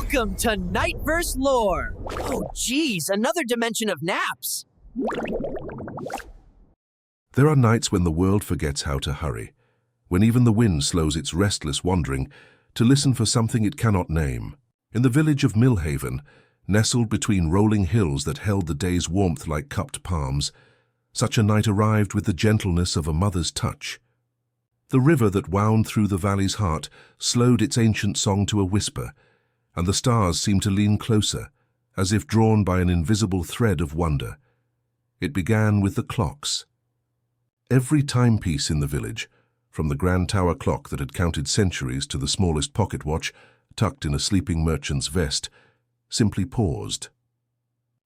Welcome to Nightverse lore! Oh geez, another dimension of naps! There are nights when the world forgets how to hurry, when even the wind slows its restless wandering to listen for something it cannot name. In the village of Millhaven, nestled between rolling hills that held the day's warmth like cupped palms, such a night arrived with the gentleness of a mother's touch. The river that wound through the valley's heart slowed its ancient song to a whisper, and the stars seemed to lean closer, as if drawn by an invisible thread of wonder. It began with the clocks. Every timepiece in the village, from the grand tower clock that had counted centuries to the smallest pocket watch tucked in a sleeping merchant's vest, simply paused.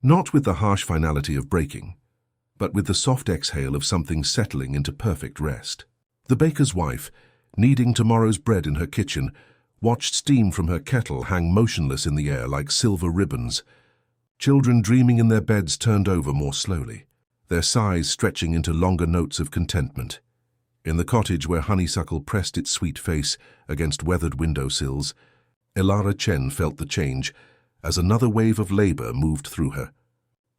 Not with the harsh finality of breaking, but with the soft exhale of something settling into perfect rest. The baker's wife, kneading tomorrow's bread in her kitchen, watched steam from her kettle hang motionless in the air like silver ribbons. Children dreaming in their beds turned over more slowly, their sighs stretching into longer notes of contentment. In the cottage where honeysuckle pressed its sweet face against weathered windowsills, Elara Chen felt the change as another wave of labor moved through her.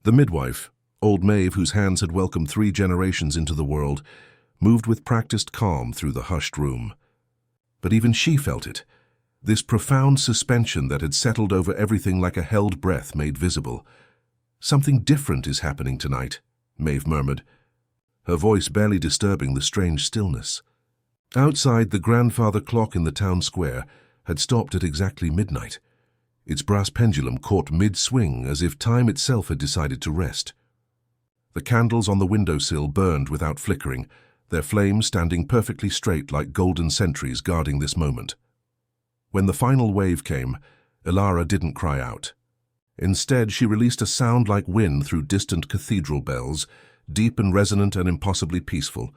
The midwife, old Maeve, whose hands had welcomed 3 generations into the world, moved with practiced calm through the hushed room. But even she felt it. This profound suspension that had settled over everything like a held breath made visible. "Something different is happening tonight," Maeve murmured, her voice barely disturbing the strange stillness. Outside, the grandfather clock in the town square had stopped at exactly midnight. Its brass pendulum caught mid-swing as if time itself had decided to rest. The candles on the windowsill burned without flickering, their flames standing perfectly straight like golden sentries guarding this moment. When the final wave came, Elara didn't cry out. Instead, she released a sound like wind through distant cathedral bells, deep and resonant and impossibly peaceful.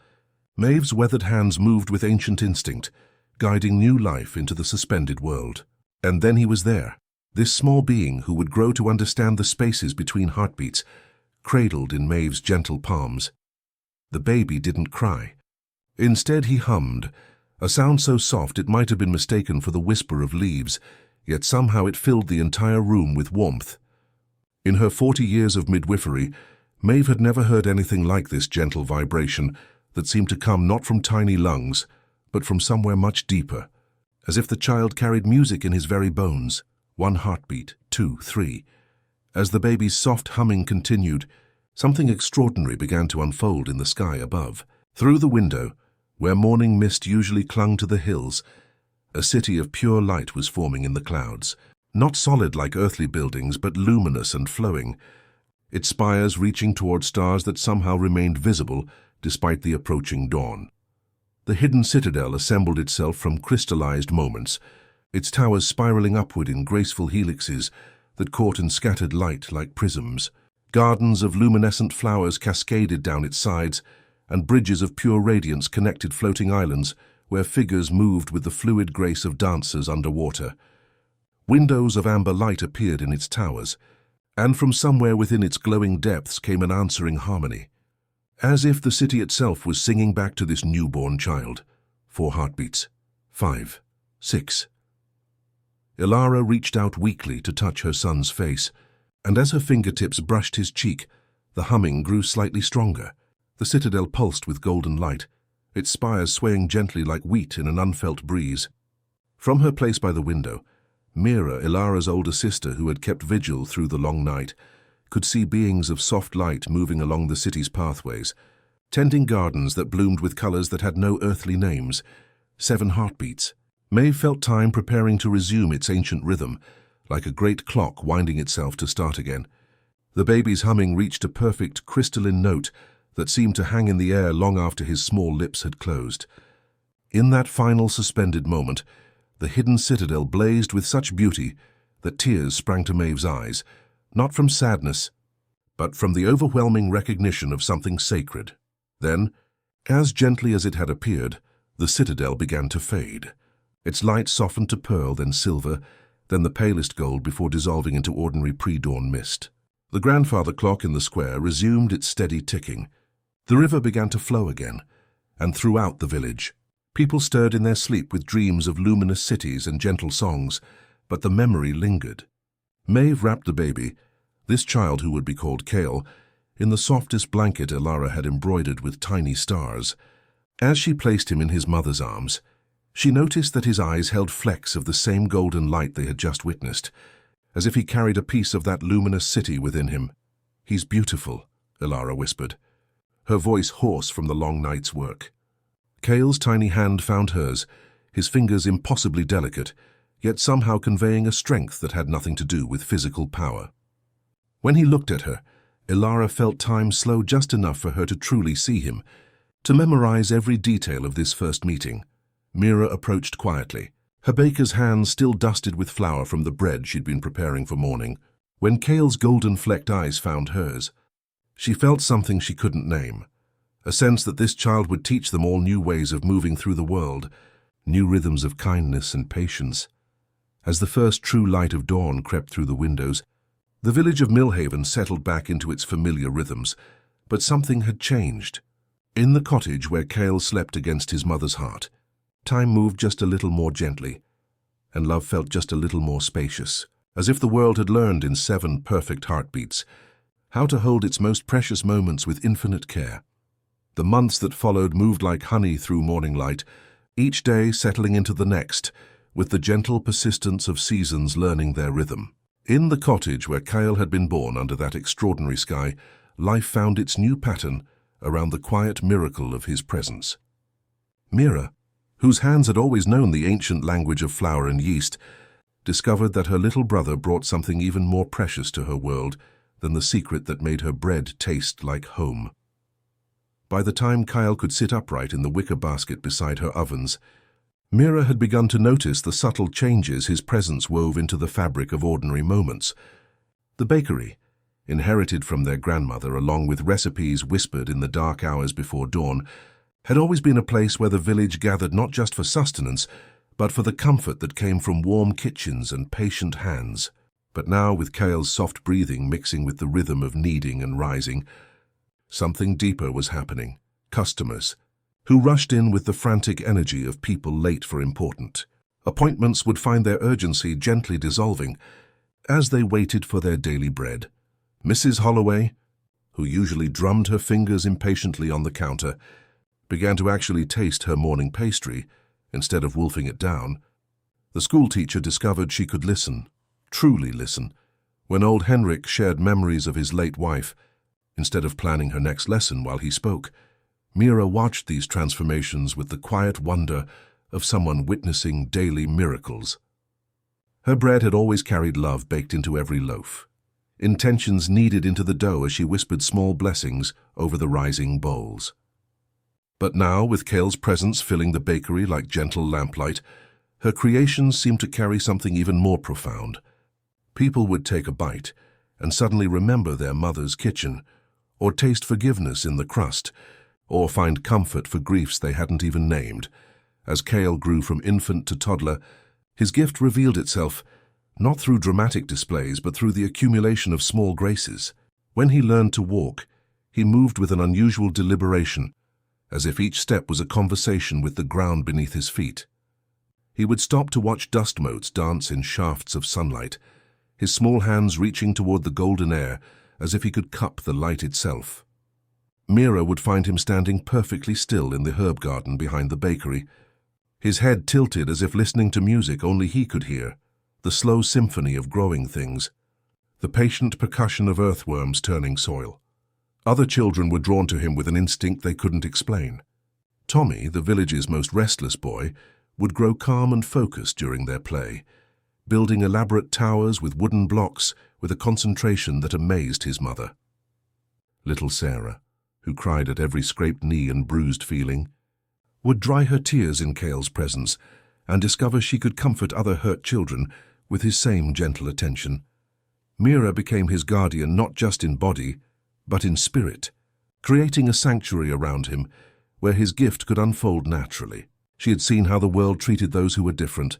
Maeve's weathered hands moved with ancient instinct, guiding new life into the suspended world. And then he was there, this small being who would grow to understand the spaces between heartbeats, cradled in Maeve's gentle palms. The baby didn't cry. Instead, he hummed, a sound so soft it might have been mistaken for the whisper of leaves, yet somehow it filled the entire room with warmth. In her 40 years of midwifery, Maeve had never heard anything like this gentle vibration that seemed to come not from tiny lungs, but from somewhere much deeper, as if the child carried music in his very bones. 1 heartbeat, 2, 3. As the baby's soft humming continued, something extraordinary began to unfold in the sky above. Through the window, where morning mist usually clung to the hills, a city of pure light was forming in the clouds, not solid like earthly buildings, but luminous and flowing, its spires reaching toward stars that somehow remained visible despite the approaching dawn. The hidden citadel assembled itself from crystallized moments, its towers spiraling upward in graceful helixes that caught and scattered light like prisms. Gardens of luminescent flowers cascaded down its sides, and bridges of pure radiance connected floating islands where figures moved with the fluid grace of dancers underwater. Windows of amber light appeared in its towers, and from somewhere within its glowing depths came an answering harmony, as if the city itself was singing back to this newborn child. 4 heartbeats. 5. 6. Elara reached out weakly to touch her son's face, and as her fingertips brushed his cheek, the humming grew slightly stronger. The citadel pulsed with golden light, its spires swaying gently like wheat in an unfelt breeze. From her place by the window, Mira, Elara's older sister who had kept vigil through the long night, could see beings of soft light moving along the city's pathways, tending gardens that bloomed with colors that had no earthly names. 7 heartbeats. Maeve felt time preparing to resume its ancient rhythm, like a great clock winding itself to start again. The baby's humming reached a perfect crystalline note that seemed to hang in the air long after his small lips had closed. In that final suspended moment, the hidden citadel blazed with such beauty that tears sprang to Maeve's eyes, not from sadness, but from the overwhelming recognition of something sacred. Then, as gently as it had appeared, the citadel began to fade. Its light softened to pearl, then silver, then the palest gold before dissolving into ordinary pre-dawn mist. The grandfather clock in the square resumed its steady ticking. The river began to flow again, and throughout the village, people stirred in their sleep with dreams of luminous cities and gentle songs, but the memory lingered. Maeve wrapped the baby, this child who would be called Kale, in the softest blanket Elara had embroidered with tiny stars. As she placed him in his mother's arms, she noticed that his eyes held flecks of the same golden light they had just witnessed, as if he carried a piece of that luminous city within him. "He's beautiful," Elara whispered, her voice hoarse from the long night's work. Kale's tiny hand found hers, his fingers impossibly delicate, yet somehow conveying a strength that had nothing to do with physical power. When he looked at her, Elara felt time slow just enough for her to truly see him, to memorize every detail of this first meeting. Mira approached quietly, her baker's hands still dusted with flour from the bread she'd been preparing for morning. When Kale's golden-flecked eyes found hers, she felt something she couldn't name, a sense that this child would teach them all new ways of moving through the world, new rhythms of kindness and patience. As the first true light of dawn crept through the windows, the village of Millhaven settled back into its familiar rhythms, but something had changed. In the cottage where Kale slept against his mother's heart, time moved just a little more gently, and love felt just a little more spacious, as if the world had learned in 7 perfect heartbeats how to hold its most precious moments with infinite care. The months that followed moved like honey through morning light, each day settling into the next, with the gentle persistence of seasons learning their rhythm. In the cottage where Kale had been born under that extraordinary sky, life found its new pattern around the quiet miracle of his presence. Mira, whose hands had always known the ancient language of flour and yeast, discovered that her little brother brought something even more precious to her world than the secret that made her bread taste like home. By the time Kyle could sit upright in the wicker basket beside her ovens, Mira had begun to notice the subtle changes his presence wove into the fabric of ordinary moments. The bakery, inherited from their grandmother along with recipes whispered in the dark hours before dawn, had always been a place where the village gathered not just for sustenance, but for the comfort that came from warm kitchens and patient hands. But now, with Kale's soft breathing mixing with the rhythm of kneading and rising, something deeper was happening. Customers, who rushed in with the frantic energy of people late for important appointments, would find their urgency gently dissolving as they waited for their daily bread. Mrs. Holloway, who usually drummed her fingers impatiently on the counter, began to actually taste her morning pastry instead of wolfing it down. The schoolteacher discovered she could listen, truly listen, when old Henrik shared memories of his late wife instead of planning her next lesson while he spoke. Mira watched these transformations with the quiet wonder of someone witnessing daily miracles. Her bread had always carried love baked into every loaf, intentions kneaded into the dough as she whispered small blessings over the rising bowls. But now, with Kale's presence filling the bakery like gentle lamplight, her creations seemed to carry something even more profound. People would take a bite and suddenly remember their mother's kitchen, or taste forgiveness in the crust, or find comfort for griefs they hadn't even named. As Kale grew from infant to toddler, his gift revealed itself, not through dramatic displays, but through the accumulation of small graces. When he learned to walk, he moved with an unusual deliberation, as if each step was a conversation with the ground beneath his feet. He would stop to watch dust motes dance in shafts of sunlight, his small hands reaching toward the golden air as if he could cup the light itself. Mira would find him standing perfectly still in the herb garden behind the bakery, his head tilted as if listening to music only he could hear, the slow symphony of growing things, the patient percussion of earthworms turning soil. Other children were drawn to him with an instinct they couldn't explain. Tommy, the village's most restless boy, would grow calm and focused during their play, building elaborate towers with wooden blocks with a concentration that amazed his mother. Little Sarah, who cried at every scraped knee and bruised feeling, would dry her tears in Kale's presence and discover she could comfort other hurt children with his same gentle attention. Mira became his guardian not just in body, but in spirit, creating a sanctuary around him where his gift could unfold naturally. She had seen how the world treated those who were different,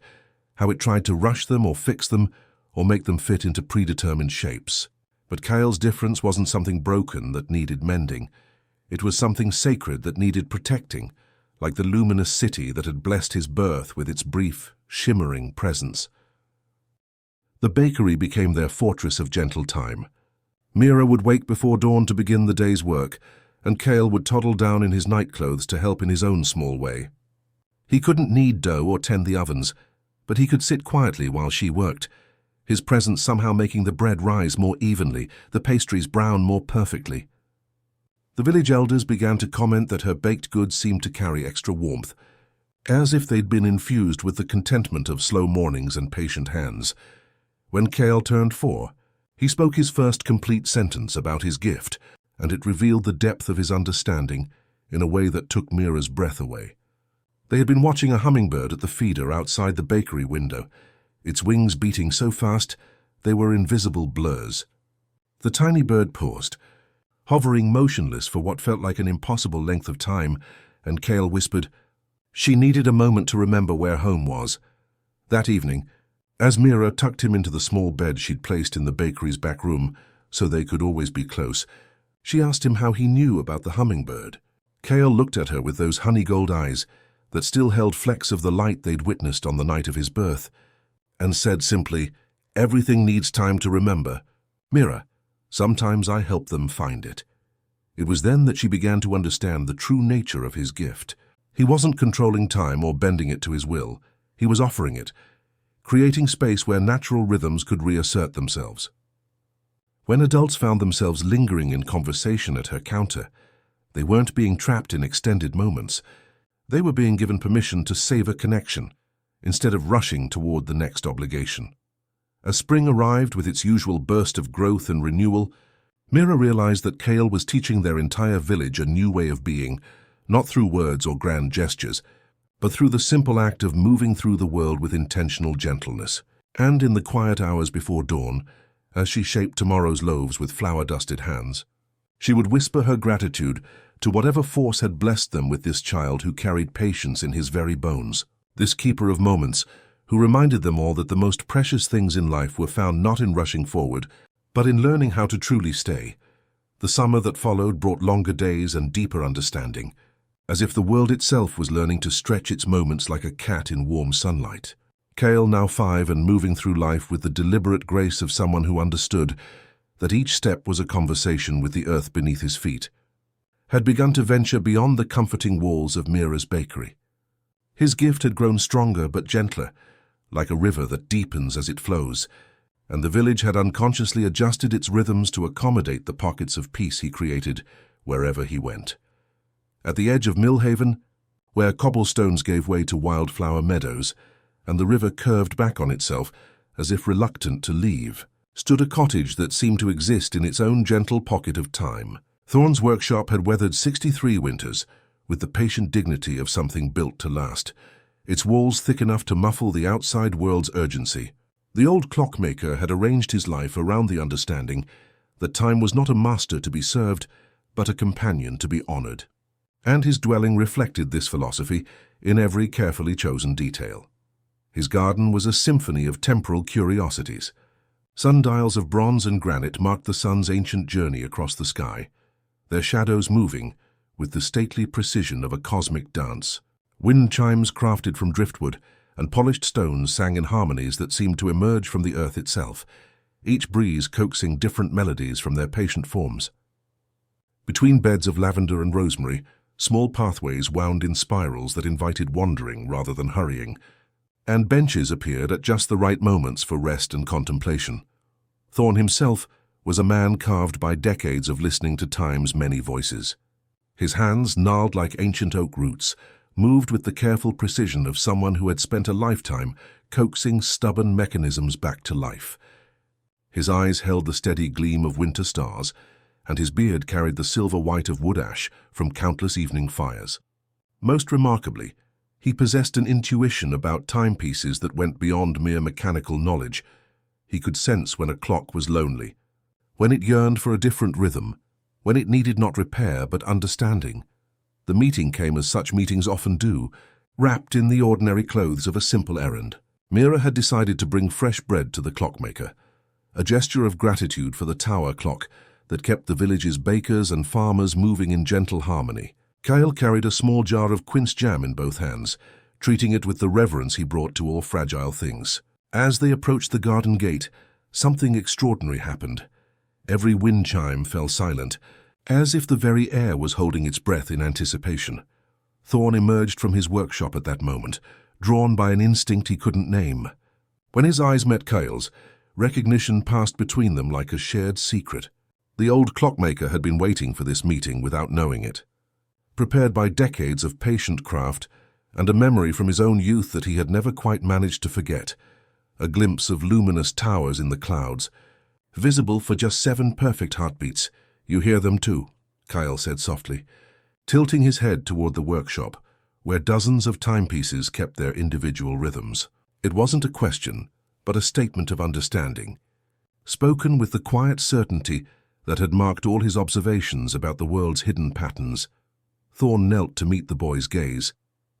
how it tried to rush them or fix them or make them fit into predetermined shapes. But Kale's difference wasn't something broken that needed mending. It was something sacred that needed protecting, like the luminous city that had blessed his birth with its brief, shimmering presence. The bakery became their fortress of gentle time. Mira would wake before dawn to begin the day's work, and Cale would toddle down in his nightclothes to help in his own small way. He couldn't knead dough or tend the ovens, but he could sit quietly while she worked, his presence somehow making the bread rise more evenly, the pastries brown more perfectly. The village elders began to comment that her baked goods seemed to carry extra warmth, as if they'd been infused with the contentment of slow mornings and patient hands. When Cale turned 4, he spoke his first complete sentence about his gift, and it revealed the depth of his understanding in a way that took Mira's breath away. They had been watching a hummingbird at the feeder outside the bakery window, its wings beating so fast they were invisible blurs. The tiny bird paused, hovering motionless for what felt like an impossible length of time, and Cale whispered, "She needed a moment to remember where home was." That evening, as Mira tucked him into the small bed she'd placed in the bakery's back room so they could always be close, she asked him how he knew about the hummingbird. Cale looked at her with those honey-gold eyes that still held flecks of the light they'd witnessed on the night of his birth, and said simply, "Everything needs time to remember. Mira, sometimes I help them find it." It was then that she began to understand the true nature of his gift. He wasn't controlling time or bending it to his will. He was offering it, creating space where natural rhythms could reassert themselves. When adults found themselves lingering in conversation at her counter, they weren't being trapped in extended moments. They were being given permission to savor connection, instead of rushing toward the next obligation. As spring arrived with its usual burst of growth and renewal, Mira realized that Cale was teaching their entire village a new way of being, not through words or grand gestures, but through the simple act of moving through the world with intentional gentleness. And in the quiet hours before dawn, as she shaped tomorrow's loaves with flour-dusted hands, she would whisper her gratitude to whatever force had blessed them with this child who carried patience in his very bones, this keeper of moments who reminded them all that the most precious things in life were found not in rushing forward, but in learning how to truly stay. The summer that followed brought longer days and deeper understanding, as if the world itself was learning to stretch its moments like a cat in warm sunlight. Cale, now 5 and moving through life with the deliberate grace of someone who understood that each step was a conversation with the earth beneath his feet, had begun to venture beyond the comforting walls of Mira's bakery. His gift had grown stronger but gentler, like a river that deepens as it flows, and the village had unconsciously adjusted its rhythms to accommodate the pockets of peace he created wherever he went. At the edge of Millhaven, where cobblestones gave way to wildflower meadows, and the river curved back on itself as if reluctant to leave, stood a cottage that seemed to exist in its own gentle pocket of time. Thorne's workshop had weathered 63 winters with the patient dignity of something built to last, its walls thick enough to muffle the outside world's urgency. The old clockmaker had arranged his life around the understanding that time was not a master to be served, but a companion to be honored. And his dwelling reflected this philosophy in every carefully chosen detail. His garden was a symphony of temporal curiosities. Sundials of bronze and granite marked the sun's ancient journey across the sky, their shadows moving with the stately precision of a cosmic dance. Wind chimes crafted from driftwood and polished stones sang in harmonies that seemed to emerge from the earth itself, each breeze coaxing different melodies from their patient forms. Between beds of lavender and rosemary, small pathways wound in spirals that invited wandering rather than hurrying, and benches appeared at just the right moments for rest and contemplation. Thorne himself was a man carved by decades of listening to time's many voices. His hands, gnarled like ancient oak roots, moved with the careful precision of someone who had spent a lifetime coaxing stubborn mechanisms back to life. His eyes held the steady gleam of winter stars, and his beard carried the silver white of wood ash from countless evening fires. Most remarkably, he possessed an intuition about timepieces that went beyond mere mechanical knowledge. He could sense when a clock was lonely, when it yearned for a different rhythm, when it needed not repair but understanding. The meeting came as such meetings often do, wrapped in the ordinary clothes of a simple errand. Mira had decided to bring fresh bread to the clockmaker, a gesture of gratitude for the tower clock that kept the village's bakers and farmers moving in gentle harmony. Cale carried a small jar of quince jam in both hands, treating it with the reverence he brought to all fragile things. As they approached the garden gate, something extraordinary happened. Every wind chime fell silent, as if the very air was holding its breath in anticipation. Thorn emerged from his workshop at that moment, drawn by an instinct he couldn't name. When his eyes met Kyle's, recognition passed between them like a shared secret. The old clockmaker had been waiting for this meeting without knowing it. Prepared by decades of patient craft and a memory from his own youth that he had never quite managed to forget, a glimpse of luminous towers in the clouds, visible for just 7 perfect heartbeats. "You hear them too," Kyle said softly, tilting his head toward the workshop, where dozens of timepieces kept their individual rhythms. It wasn't a question, but a statement of understanding, spoken with the quiet certainty that had marked all his observations about the world's hidden patterns. Thorn knelt to meet the boy's gaze,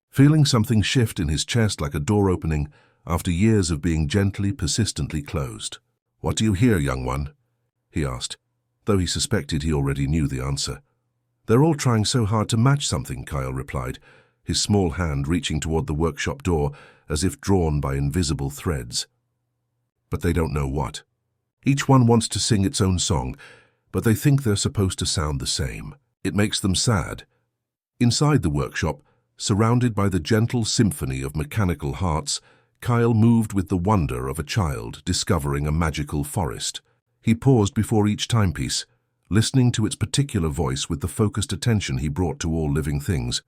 feeling something shift in his chest like a door opening after years of being gently, persistently closed. "What do you hear, young one?" he asked, though he suspected he already knew the answer. "They're all trying so hard to match something," Kyle replied, his small hand reaching toward the workshop door as if drawn by invisible threads. "But they don't know what. Each one wants to sing its own song, but they think they're supposed to sound the same. It makes them sad." Inside the workshop, surrounded by the gentle symphony of mechanical hearts, Kyle moved with the wonder of a child discovering a magical forest. He paused before each timepiece, listening to its particular voice with the focused attention he brought to all living things.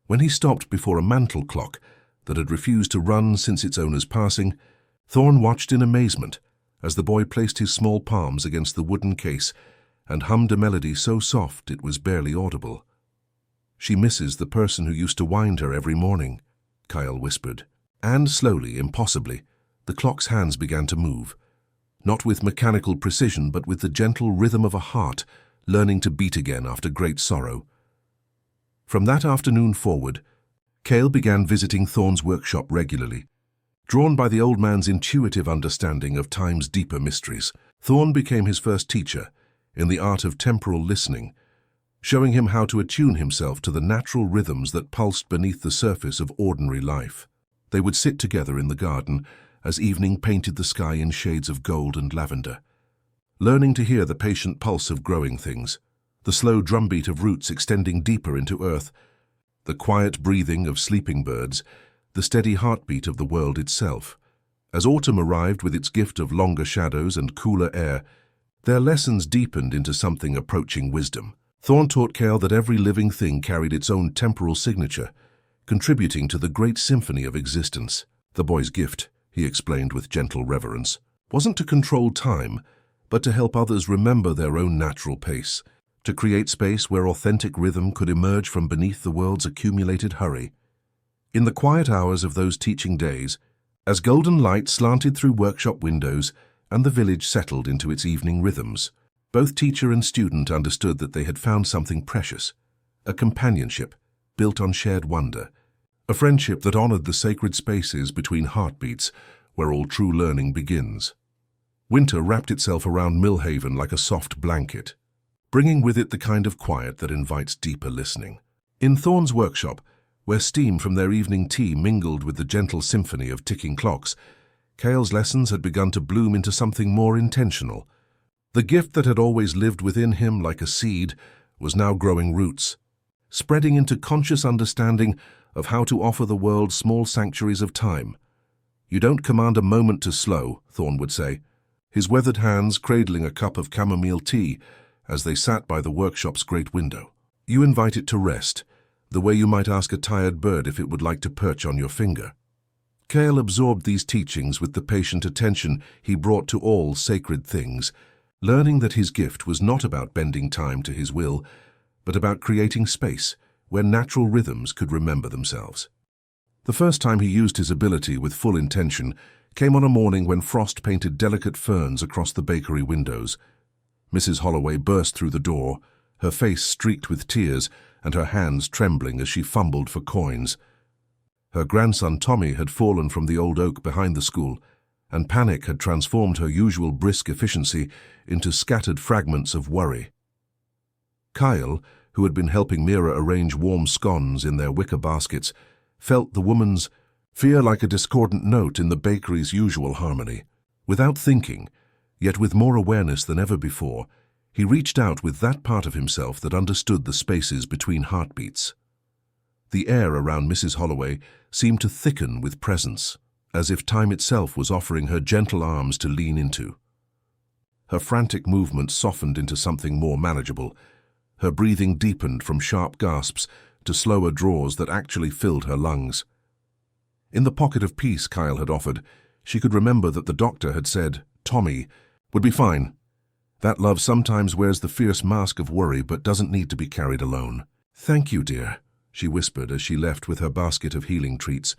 When he stopped before a mantle clock that had refused to run since its owner's passing, Thorn watched in amazement as the boy placed his small palms against the wooden case and hummed a melody so soft it was barely audible. "She misses the person who used to wind her every morning," Kyle whispered. And slowly, impossibly, the clock's hands began to move, not with mechanical precision but with the gentle rhythm of a heart learning to beat again after great sorrow. From that afternoon forward, Kyle began visiting Thorn's workshop regularly. Drawn by the old man's intuitive understanding of time's deeper mysteries, Thorn became his first teacher in the art of temporal listening, showing him how to attune himself to the natural rhythms that pulsed beneath the surface of ordinary life. They would sit together in the garden as evening painted the sky in shades of gold and lavender, learning to hear the patient pulse of growing things, the slow drumbeat of roots extending deeper into earth, the quiet breathing of sleeping birds, the steady heartbeat of the world itself. As autumn arrived with its gift of longer shadows and cooler air, their lessons deepened into something approaching wisdom. Thorn taught Kale that every living thing carried its own temporal signature, contributing to the great symphony of existence. The boy's gift, he explained with gentle reverence, wasn't to control time, but to help others remember their own natural pace, to create space where authentic rhythm could emerge from beneath the world's accumulated hurry. In the quiet hours of those teaching days, as golden light slanted through workshop windows and the village settled into its evening rhythms, both teacher and student understood that they had found something precious, a companionship built on shared wonder, a friendship that honored the sacred spaces between heartbeats where all true learning begins. Winter wrapped itself around Millhaven like a soft blanket, bringing with it the kind of quiet that invites deeper listening. In Thorn's workshop, where steam from their evening tea mingled with the gentle symphony of ticking clocks, Kale's lessons had begun to bloom into something more intentional. The gift that had always lived within him like a seed was now growing roots, spreading into conscious understanding of how to offer the world small sanctuaries of time. "You don't command a moment to slow," Thorn would say, his weathered hands cradling a cup of chamomile tea as they sat by the workshop's great window. "You invite it to rest, the way you might ask a tired bird if it would like to perch on your finger." Kale absorbed these teachings with the patient attention he brought to all sacred things, learning that his gift was not about bending time to his will, but about creating space where natural rhythms could remember themselves. The first time he used his ability with full intention came on a morning when frost painted delicate ferns across the bakery windows. Mrs. Holloway burst through the door, her face streaked with tears and her hands trembling as she fumbled for coins. Her grandson Tommy had fallen from the old oak behind the school, and panic had transformed her usual brisk efficiency into scattered fragments of worry. Kyle, who had been helping Mira arrange warm scones in their wicker baskets, felt the woman's fear like a discordant note in the bakery's usual harmony. Without thinking, yet with more awareness than ever before, he reached out with that part of himself that understood the spaces between heartbeats. The air around Mrs. Holloway seemed to thicken with presence, as if time itself was offering her gentle arms to lean into. Her frantic movements softened into something more manageable. Her breathing deepened from sharp gasps to slower draws that actually filled her lungs. In the pocket of peace Kyle had offered, she could remember that the doctor had said, Tommy would be fine. That love sometimes wears the fierce mask of worry but doesn't need to be carried alone. Thank you, dear, she whispered as she left with her basket of healing treats,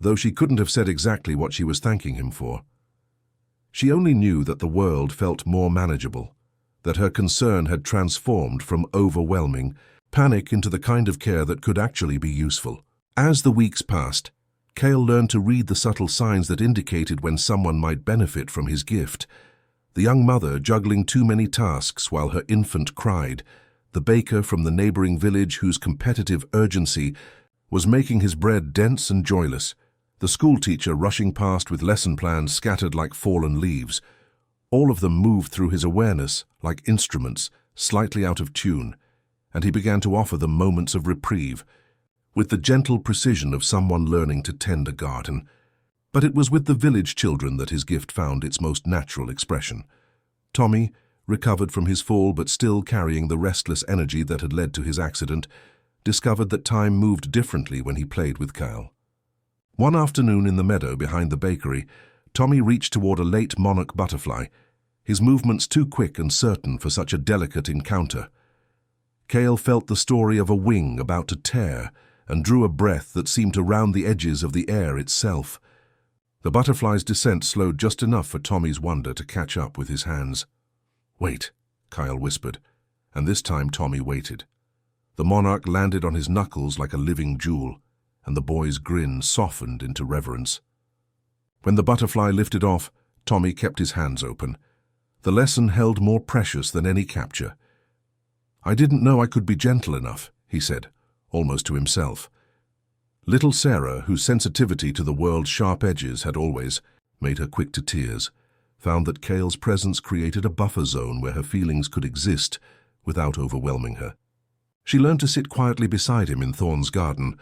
though she couldn't have said exactly what she was thanking him for. She only knew that the world felt more manageable, that her concern had transformed from overwhelming panic into the kind of care that could actually be useful. As the weeks passed, Cale learned to read the subtle signs that indicated when someone might benefit from his gift. The young mother juggling too many tasks while her infant cried, the baker from the neighboring village whose competitive urgency was making his bread dense and joyless, the schoolteacher rushing past with lesson plans scattered like fallen leaves. All of them moved through his awareness like instruments, slightly out of tune, and he began to offer them moments of reprieve, with the gentle precision of someone learning to tend a garden. But it was with the village children that his gift found its most natural expression. Tommy, recovered from his fall but still carrying the restless energy that had led to his accident, discovered that time moved differently when he played with Kyle. One afternoon in the meadow behind the bakery, Tommy reached toward a late monarch butterfly, his movements too quick and certain for such a delicate encounter. Cale felt the story of a wing about to tear and drew a breath that seemed to round the edges of the air itself. The butterfly's descent slowed just enough for Tommy's wonder to catch up with his hands. Wait, Kyle whispered, and this time Tommy waited. The monarch landed on his knuckles like a living jewel, and the boy's grin softened into reverence. When the butterfly lifted off, Tommy kept his hands open. The lesson held more precious than any capture. I didn't know I could be gentle enough, he said, almost to himself. Little Sarah, whose sensitivity to the world's sharp edges had always made her quick to tears, found that Cale's presence created a buffer zone where her feelings could exist without overwhelming her. She learned to sit quietly beside him in Thorn's garden,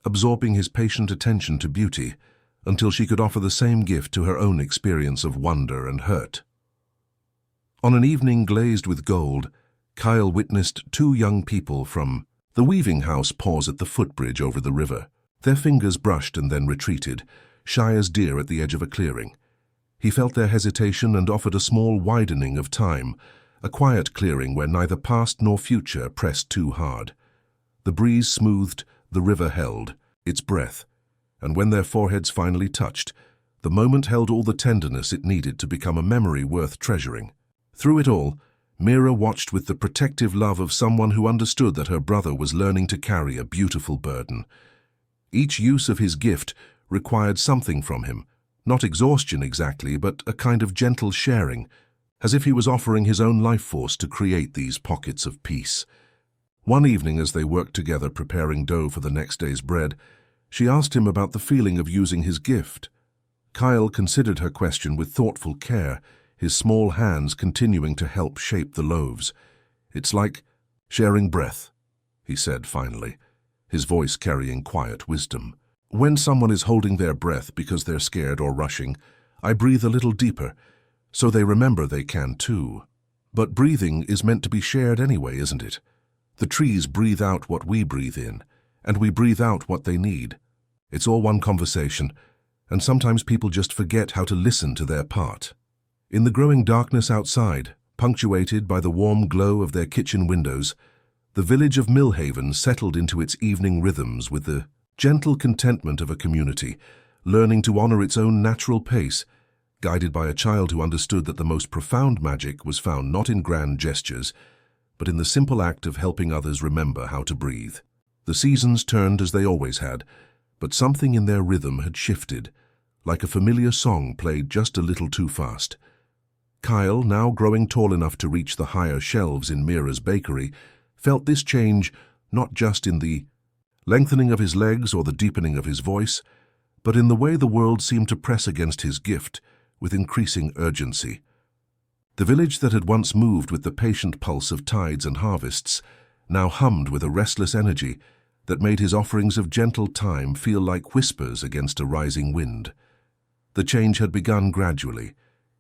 absorbing his patient attention to beauty, until she could offer the same gift to her own experience of wonder and hurt. On an evening glazed with gold, Kyle witnessed two young people from the weaving house pause at the footbridge over the river. Their fingers brushed and then retreated, shy as deer at the edge of a clearing. He felt their hesitation and offered a small widening of time, a quiet clearing where neither past nor future pressed too hard. The breeze smoothed, the river held its breath, and when their foreheads finally touched, the moment held all the tenderness it needed to become a memory worth treasuring. Through it all, Mira watched with the protective love of someone who understood that her brother was learning to carry a beautiful burden. Each use of his gift required something from him, not exhaustion exactly, but a kind of gentle sharing, as if he was offering his own life force to create these pockets of peace. One evening as they worked together preparing dough for the next day's bread, she asked him about the feeling of using his gift. Kyle considered her question with thoughtful care, his small hands continuing to help shape the loaves. It's like sharing breath, he said finally, his voice carrying quiet wisdom. When someone is holding their breath because they're scared or rushing, I breathe a little deeper, so they remember they can too. But breathing is meant to be shared anyway, isn't it? The trees breathe out what we breathe in, and we breathe out what they need. It's all one conversation, and sometimes people just forget how to listen to their part. In the growing darkness outside, punctuated by the warm glow of their kitchen windows, the village of Millhaven settled into its evening rhythms with the gentle contentment of a community, learning to honor its own natural pace, guided by a child who understood that the most profound magic was found not in grand gestures, but in the simple act of helping others remember how to breathe. The seasons turned as they always had, but something in their rhythm had shifted, like a familiar song played just a little too fast. Kyle, now growing tall enough to reach the higher shelves in Mira's bakery, felt this change not just in the lengthening of his legs or the deepening of his voice, but in the way the world seemed to press against his gift with increasing urgency. The village that had once moved with the patient pulse of tides and harvests now hummed with a restless energy that made his offerings of gentle time feel like whispers against a rising wind. The change had begun gradually,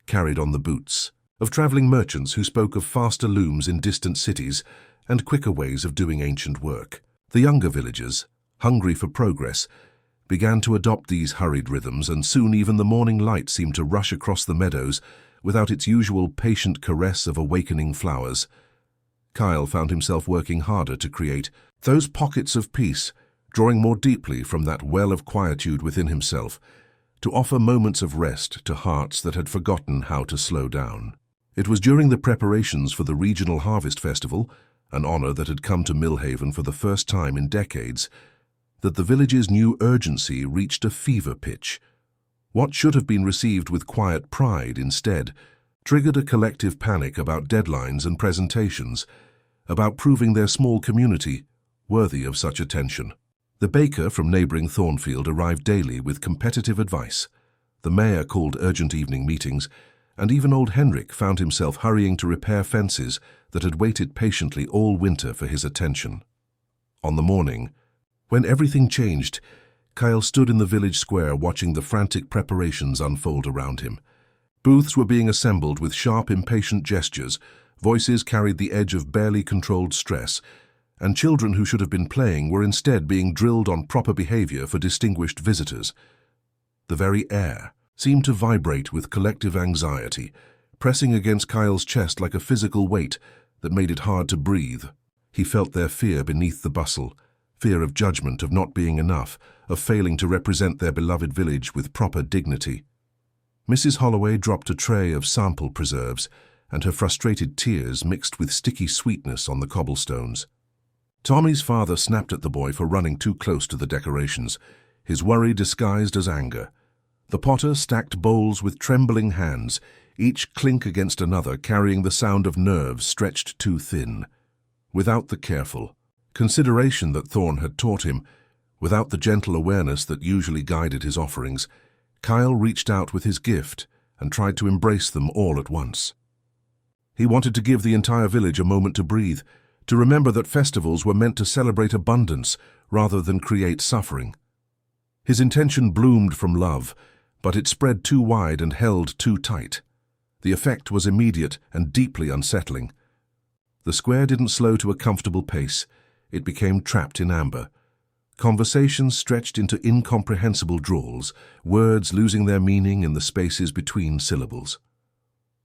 carried on the boots of traveling merchants who spoke of faster looms in distant cities and quicker ways of doing ancient work. The younger villagers, hungry for progress, began to adopt these hurried rhythms, and soon even the morning light seemed to rush across the meadows without its usual patient caress of awakening flowers. Kyle found himself working harder to create those pockets of peace, drawing more deeply from that well of quietude within himself, to offer moments of rest to hearts that had forgotten how to slow down. It was during the preparations for the regional harvest festival, an honor that had come to Millhaven for the first time in decades, that the village's new urgency reached a fever pitch. What should have been received with quiet pride instead triggered a collective panic about deadlines and presentations, about proving their small community worthy of such attention. The baker from neighboring Thornfield arrived daily with competitive advice. The mayor called urgent evening meetings, and even old Henrik found himself hurrying to repair fences that had waited patiently all winter for his attention. On the morning when everything changed, Kyle stood in the village square watching the frantic preparations unfold around him. Booths were being assembled with sharp, impatient gestures, voices carried the edge of barely controlled stress, and children who should have been playing were instead being drilled on proper behavior for distinguished visitors. The very air seemed to vibrate with collective anxiety, pressing against Kyle's chest like a physical weight that made it hard to breathe. He felt their fear beneath the bustle, fear of judgment, of not being enough, of failing to represent their beloved village with proper dignity. Mrs. Holloway dropped a tray of sample preserves, and her frustrated tears mixed with sticky sweetness on the cobblestones. Tommy's father snapped at the boy for running too close to the decorations, his worry disguised as anger. The potter stacked bowls with trembling hands, each clink against another, carrying the sound of nerves stretched too thin. Without the careful consideration that Thorn had taught him, without the gentle awareness that usually guided his offerings, Kyle reached out with his gift and tried to embrace them all at once. He wanted to give the entire village a moment to breathe, to remember that festivals were meant to celebrate abundance rather than create suffering. His intention bloomed from love, but it spread too wide and held too tight. The effect was immediate and deeply unsettling. The square didn't slow to a comfortable pace. It became trapped in amber. Conversations stretched into incomprehensible drawls, words losing their meaning in the spaces between syllables.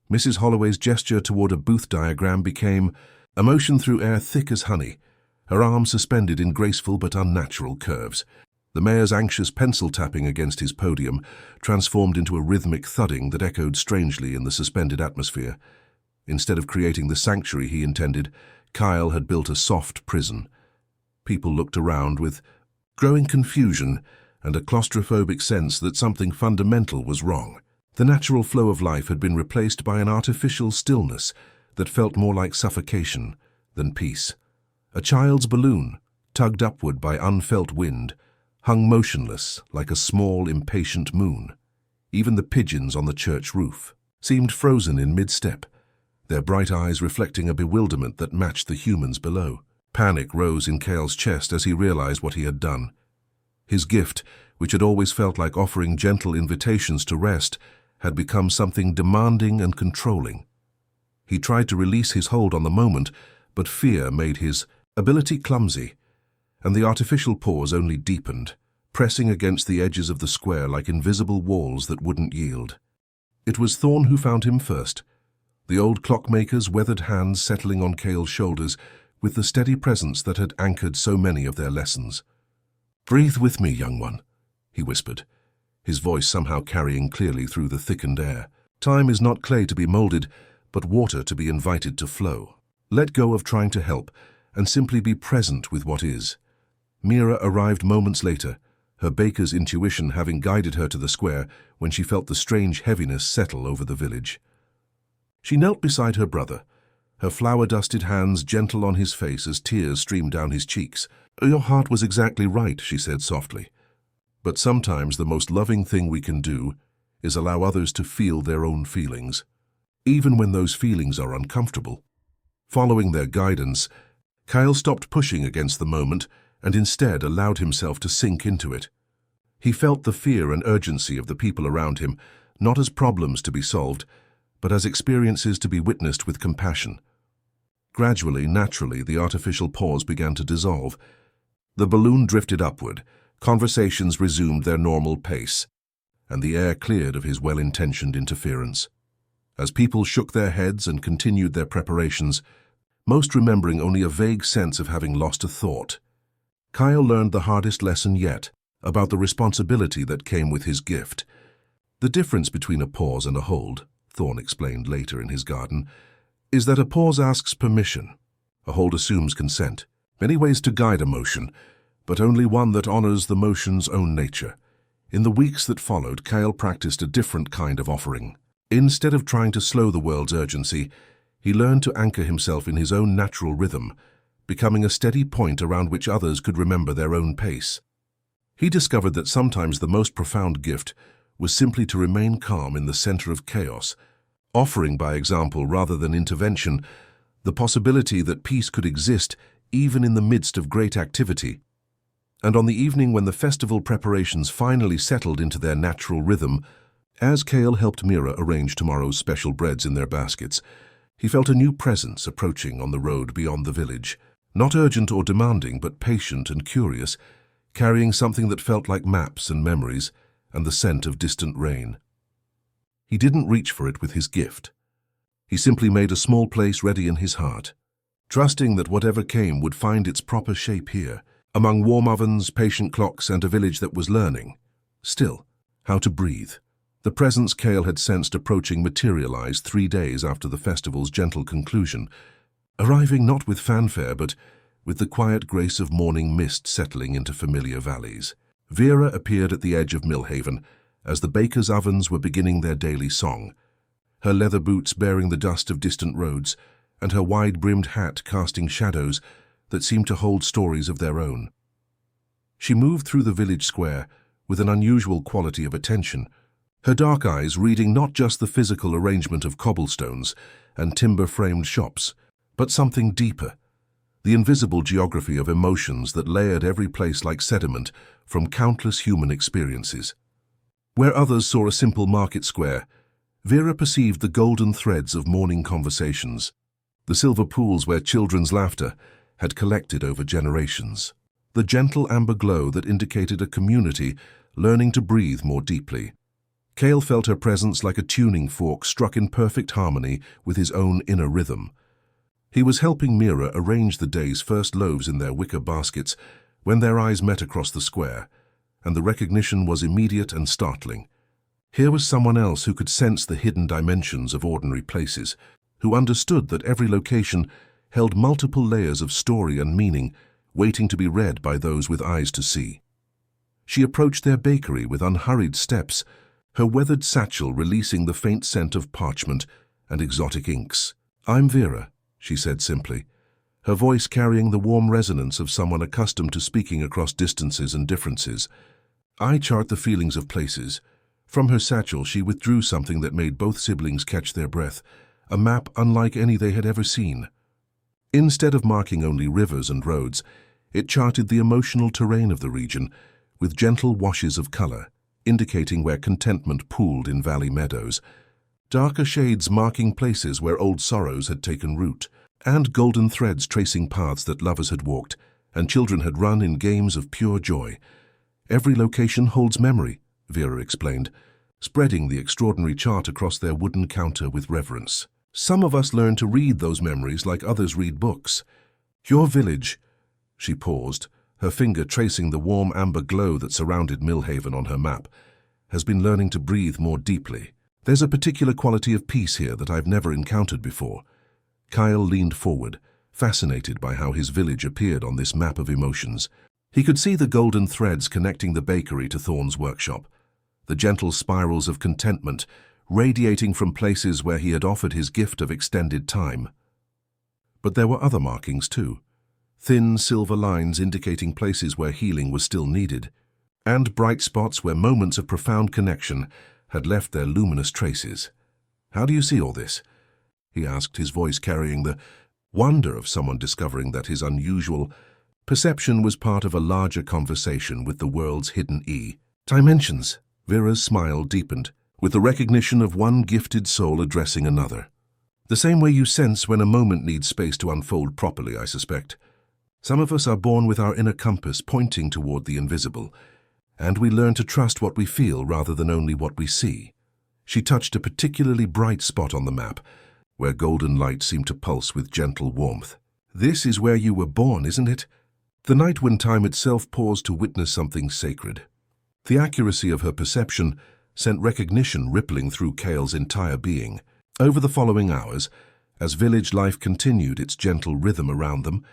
Mrs. Holloway's gesture toward a booth diagram became a motion through air thick as honey, her arm suspended in graceful but unnatural curves. The mayor's anxious pencil tapping against his podium transformed into a rhythmic thudding that echoed strangely in the suspended atmosphere. Instead of creating the sanctuary he intended, Kyle had built a soft prison. People looked around with growing confusion and a claustrophobic sense that something fundamental was wrong. The natural flow of life had been replaced by an artificial stillness that felt more like suffocation than peace. A child's balloon, tugged upward by unfelt wind, hung motionless like a small, impatient moon. Even the pigeons on the church roof seemed frozen in mid-step, their bright eyes reflecting a bewilderment that matched the humans below. Panic rose in Kyle's chest as he realized what he had done. His gift, which had always felt like offering gentle invitations to rest, had become something demanding and controlling. He tried to release his hold on the moment, but fear made his ability clumsy, and the artificial pause only deepened, pressing against the edges of the square like invisible walls that wouldn't yield. It was Thorn who found him first, the old clockmaker's weathered hands settling on Kyle's shoulders with the steady presence that had anchored so many of their lessons. "Breathe with me, young one," he whispered, his voice somehow carrying clearly through the thickened air. "Time is not clay to be molded, but water to be invited to flow. Let go of trying to help, and simply be present with what is." Mira arrived moments later, her baker's intuition having guided her to the square when she felt the strange heaviness settle over the village. She knelt beside her brother, her flour-dusted hands gentle on his face as tears streamed down his cheeks. "Your heart was exactly right," she said softly. But sometimes the most loving thing we can do is allow others to feel their own feelings, even when those feelings are uncomfortable. Following their guidance, Kyle stopped pushing against the moment and instead allowed himself to sink into it. He felt the fear and urgency of the people around him, not as problems to be solved, but as experiences to be witnessed with compassion. Gradually, naturally, the artificial pause began to dissolve. The balloon drifted upward, conversations resumed their normal pace, and the air cleared of his well-intentioned interference. As people shook their heads and continued their preparations, most remembering only a vague sense of having lost a thought, Kyle learned the hardest lesson yet about the responsibility that came with his gift. The difference between a pause and a hold, Thorne explained later in his garden, is that a pause asks permission. A hold assumes consent. Many ways to guide emotion, but only one that honors the motion's own nature. In the weeks that followed, Kyle practiced a different kind of offering. Instead of trying to slow the world's urgency, he learned to anchor himself in his own natural rhythm, becoming a steady point around which others could remember their own pace. He discovered that sometimes the most profound gift was simply to remain calm in the center of chaos, offering by example rather than intervention, the possibility that peace could exist even in the midst of great activity. And on the evening when the festival preparations finally settled into their natural rhythm, as Kale helped Mira arrange tomorrow's special breads in their baskets, he felt a new presence approaching on the road beyond the village, not urgent or demanding, but patient and curious, carrying something that felt like maps and memories and the scent of distant rain. He didn't reach for it with his gift. He simply made a small place ready in his heart, trusting that whatever came would find its proper shape here, among warm ovens, patient clocks, and a village that was learning, still, how to breathe. The presence Kale had sensed approaching materialized 3 days after the festival's gentle conclusion, arriving not with fanfare but with the quiet grace of morning mist settling into familiar valleys. Vera appeared at the edge of Millhaven as the bakers' ovens were beginning their daily song, her leather boots bearing the dust of distant roads and her wide-brimmed hat casting shadows that seemed to hold stories of their own. She moved through the village square with an unusual quality of attention, her dark eyes reading not just the physical arrangement of cobblestones and timber-framed shops, but something deeper, the invisible geography of emotions that layered every place like sediment from countless human experiences. Where others saw a simple market square, Vera perceived the golden threads of morning conversations, the silver pools where children's laughter had collected over generations, the gentle amber glow that indicated a community learning to breathe more deeply. Kale felt her presence like a tuning fork struck in perfect harmony with his own inner rhythm. He was helping Mira arrange the day's first loaves in their wicker baskets when their eyes met across the square, and the recognition was immediate and startling. Here was someone else who could sense the hidden dimensions of ordinary places, who understood that every location held multiple layers of story and meaning waiting to be read by those with eyes to see. She approached their bakery with unhurried steps, her weathered satchel releasing the faint scent of parchment and exotic inks. "I'm Vera," she said simply, her voice carrying the warm resonance of someone accustomed to speaking across distances and differences. "I chart the feelings of places." From her satchel she withdrew something that made both siblings catch their breath, a map unlike any they had ever seen. Instead of marking only rivers and roads, it charted the emotional terrain of the region with gentle washes of color, indicating where contentment pooled in valley meadows, darker shades marking places where old sorrows had taken root, and golden threads tracing paths that lovers had walked and children had run in games of pure joy. "Every location holds memory," Vera explained, spreading the extraordinary chart across their wooden counter with reverence. "Some of us learn to read those memories like others read books. Your village," she paused, her finger tracing the warm amber glow that surrounded Millhaven on her map, "has been learning to breathe more deeply. There's a particular quality of peace here that I've never encountered before." Kyle leaned forward, fascinated by how his village appeared on this map of emotions. He could see the golden threads connecting the bakery to Thorne's workshop, the gentle spirals of contentment radiating from places where he had offered his gift of extended time. But there were other markings too, thin silver lines indicating places where healing was still needed. and bright spots where moments of profound connection had left their luminous traces. "How do you see all this?" he asked, his voice carrying the wonder of someone discovering that his unusual perception was part of a larger conversation with the world's hidden dimensions. Vera's smile deepened, with the recognition of one gifted soul addressing another. "The same way you sense when a moment needs space to unfold properly, I suspect. Some of us are born with our inner compass pointing toward the invisible, and we learn to trust what we feel rather than only what we see." She touched a particularly bright spot on the map, where golden light seemed to pulse with gentle warmth. "This is where you were born, isn't it?" The night when time itself paused to witness something sacred. The accuracy of her perception sent recognition rippling through Kale's entire being. Over the following hours, as village life continued its gentle rhythm around them,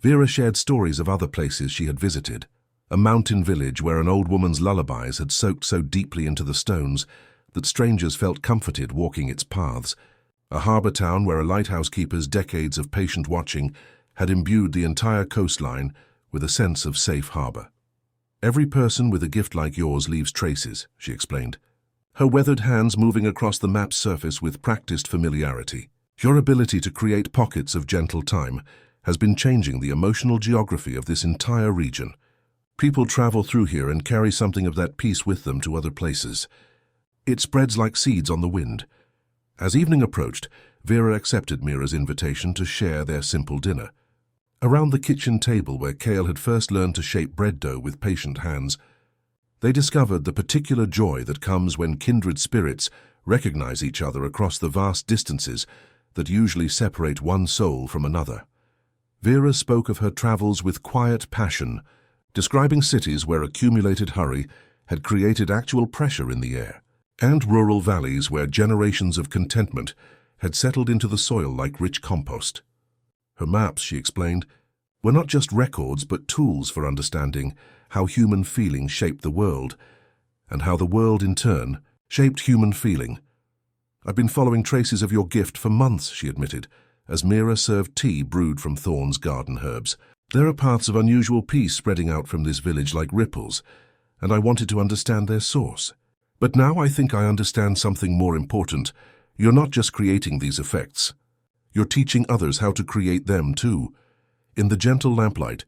Vera shared stories of other places she had visited. A mountain village where an old woman's lullabies had soaked so deeply into the stones that strangers felt comforted walking its paths. A harbor town where a lighthouse keeper's decades of patient watching had imbued the entire coastline with a sense of safe harbor. "Every person with a gift like yours leaves traces," she explained, her weathered hands moving across the map's surface with practiced familiarity. "Your ability to create pockets of gentle time has been changing the emotional geography of this entire region. People travel through here and carry something of that peace with them to other places. It spreads like seeds on the wind." As evening approached, Vera accepted Mira's invitation to share their simple dinner. Around the kitchen table where Kale had first learned to shape bread dough with patient hands, they discovered the particular joy that comes when kindred spirits recognize each other across the vast distances that usually separate one soul from another. Vera spoke of her travels with quiet passion, describing cities where accumulated hurry had created actual pressure in the air, and rural valleys where generations of contentment had settled into the soil like rich compost. Her maps, she explained, were not just records but tools for understanding how human feeling shaped the world, and how the world, in turn, shaped human feeling. "I've been following traces of your gift for months," she admitted, as Mira served tea brewed from Thorn's garden herbs. "There are paths of unusual peace spreading out from this village like ripples, and I wanted to understand their source. But now I think I understand something more important. You're not just creating these effects. You're teaching others how to create them too." In the gentle lamplight,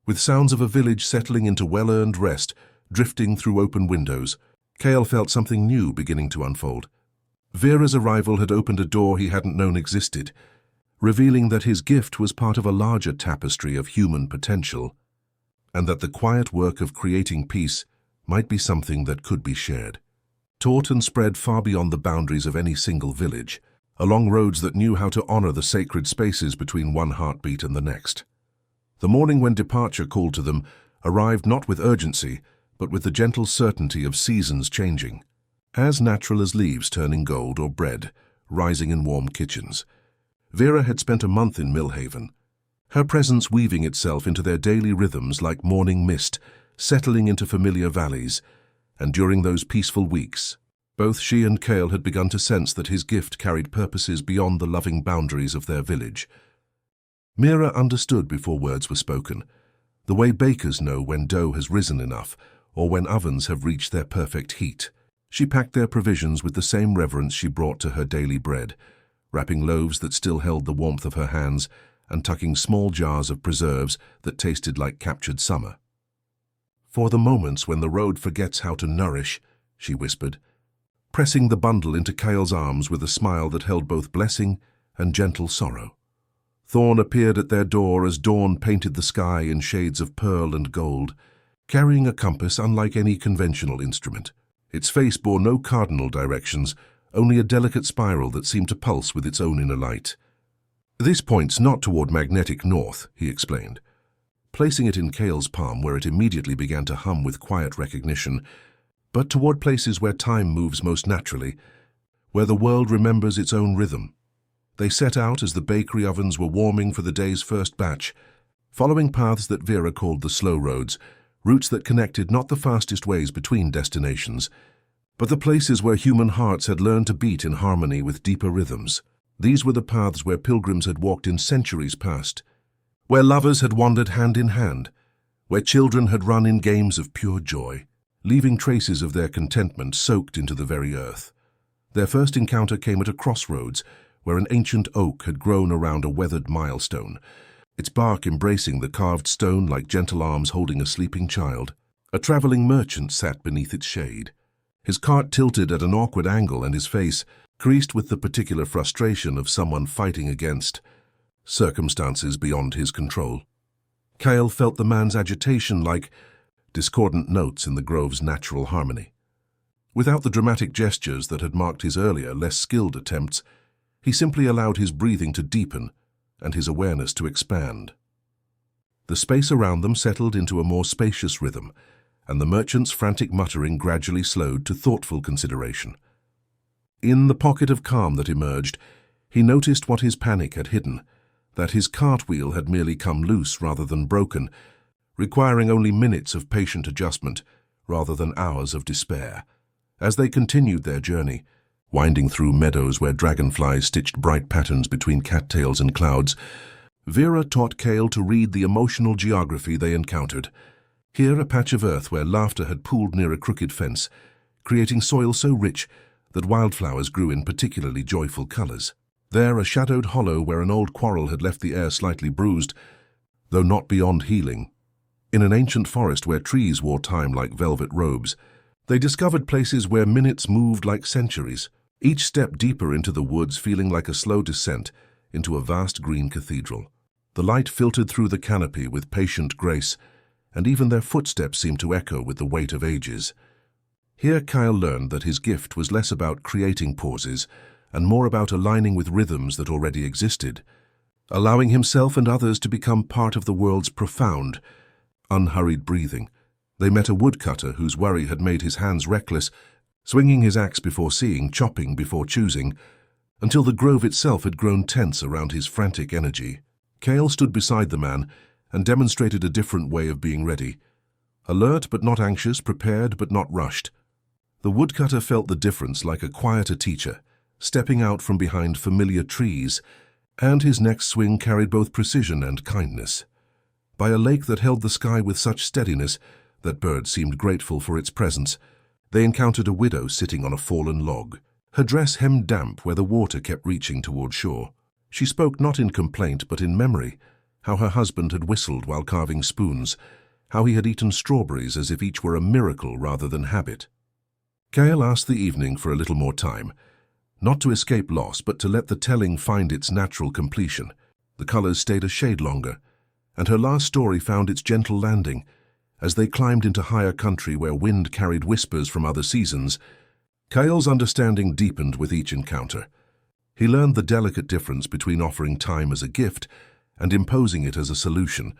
with sounds of a village settling into well-earned rest drifting through open windows, Kale felt something new beginning to unfold. Vera's arrival had opened a door he hadn't known existed, revealing that his gift was part of a larger tapestry of human potential, and that the quiet work of creating peace might be something that could be shared. Taught and spread far beyond the boundaries of any single village, along roads that knew how to honor the sacred spaces between one heartbeat and the next. The morning when departure called to them arrived not with urgency, but with the gentle certainty of seasons changing, as natural as leaves turning gold or bread rising in warm kitchens. Vera had spent a month in Millhaven, her presence weaving itself into their daily rhythms like morning mist, settling into familiar valleys, and during those peaceful weeks, both she and Kale had begun to sense that his gift carried purposes beyond the loving boundaries of their village. Mira understood before words were spoken, the way bakers know when dough has risen enough or when ovens have reached their perfect heat. She packed their provisions with the same reverence she brought to her daily bread, wrapping loaves that still held the warmth of her hands and tucking small jars of preserves that tasted like captured summer. "For the moments when the road forgets how to nourish," she whispered, pressing the bundle into Kale's arms with a smile that held both blessing and gentle sorrow. Thorn appeared at their door as dawn painted the sky in shades of pearl and gold, carrying a compass unlike any conventional instrument. Its face bore no cardinal directions, only a delicate spiral that seemed to pulse with its own inner light. "This points not toward magnetic north," he explained, placing it in Kale's palm where it immediately began to hum with quiet recognition, but toward places where time moves most naturally, where the world remembers its own rhythm. They set out as the bakery ovens were warming for the day's first batch, following paths that Vera called the slow roads, routes that connected not the fastest ways between destinations, but the places where human hearts had learned to beat in harmony with deeper rhythms. These were the paths where pilgrims had walked in centuries past, where lovers had wandered hand in hand, where children had run in games of pure joy, leaving traces of their contentment soaked into the very earth. Their first encounter came at a crossroads where an ancient oak had grown around a weathered milestone, its bark embracing the carved stone like gentle arms holding a sleeping child. A traveling merchant sat beneath its shade, his cart tilted at an awkward angle and his face creased with the particular frustration of someone fighting against circumstances beyond his control. Kyle felt the man's agitation like discordant notes in the grove's natural harmony. Without the dramatic gestures that had marked his earlier, less skilled attempts, he simply allowed his breathing to deepen and his awareness to expand. The space around them settled into a more spacious rhythm, and the merchant's frantic muttering gradually slowed to thoughtful consideration. In the pocket of calm that emerged, he noticed what his panic had hidden, that his cartwheel had merely come loose rather than broken, requiring only minutes of patient adjustment rather than hours of despair. As they continued their journey, winding through meadows where dragonflies stitched bright patterns between cattails and clouds, Vera taught Kale to read the emotional geography they encountered. Here a patch of earth where laughter had pooled near a crooked fence, creating soil so rich that wildflowers grew in particularly joyful colors. There a shadowed hollow where an old quarrel had left the air slightly bruised, though not beyond healing. In an ancient forest where trees wore time like velvet robes, they discovered places where minutes moved like centuries, each step deeper into the woods feeling like a slow descent into a vast green cathedral. The light filtered through the canopy with patient grace, and even their footsteps seemed to echo with the weight of ages. Here Kyle learned that his gift was less about creating pauses and more about aligning with rhythms that already existed, allowing himself and others to become part of the world's profound, unhurried breathing. They met a woodcutter whose worry had made his hands reckless, swinging his axe before seeing, chopping before choosing, until the grove itself had grown tense around his frantic energy. Kale stood beside the man and demonstrated a different way of being ready. Alert but not anxious, prepared but not rushed. The woodcutter felt the difference like a quieter teacher, stepping out from behind familiar trees, and his next swing carried both precision and kindness. By a lake that held the sky with such steadiness that birds seemed grateful for its presence, they encountered a widow sitting on a fallen log, her dress hemmed damp where the water kept reaching toward shore. She spoke not in complaint but in memory, how her husband had whistled while carving spoons, how he had eaten strawberries as if each were a miracle rather than habit. Kale asked the evening for a little more time, not to escape loss but to let the telling find its natural completion. The colors stayed a shade longer, and her last story found its gentle landing. As they climbed into higher country where wind carried whispers from other seasons, Kyle's understanding deepened with each encounter. He learned the delicate difference between offering time as a gift and imposing it as a solution,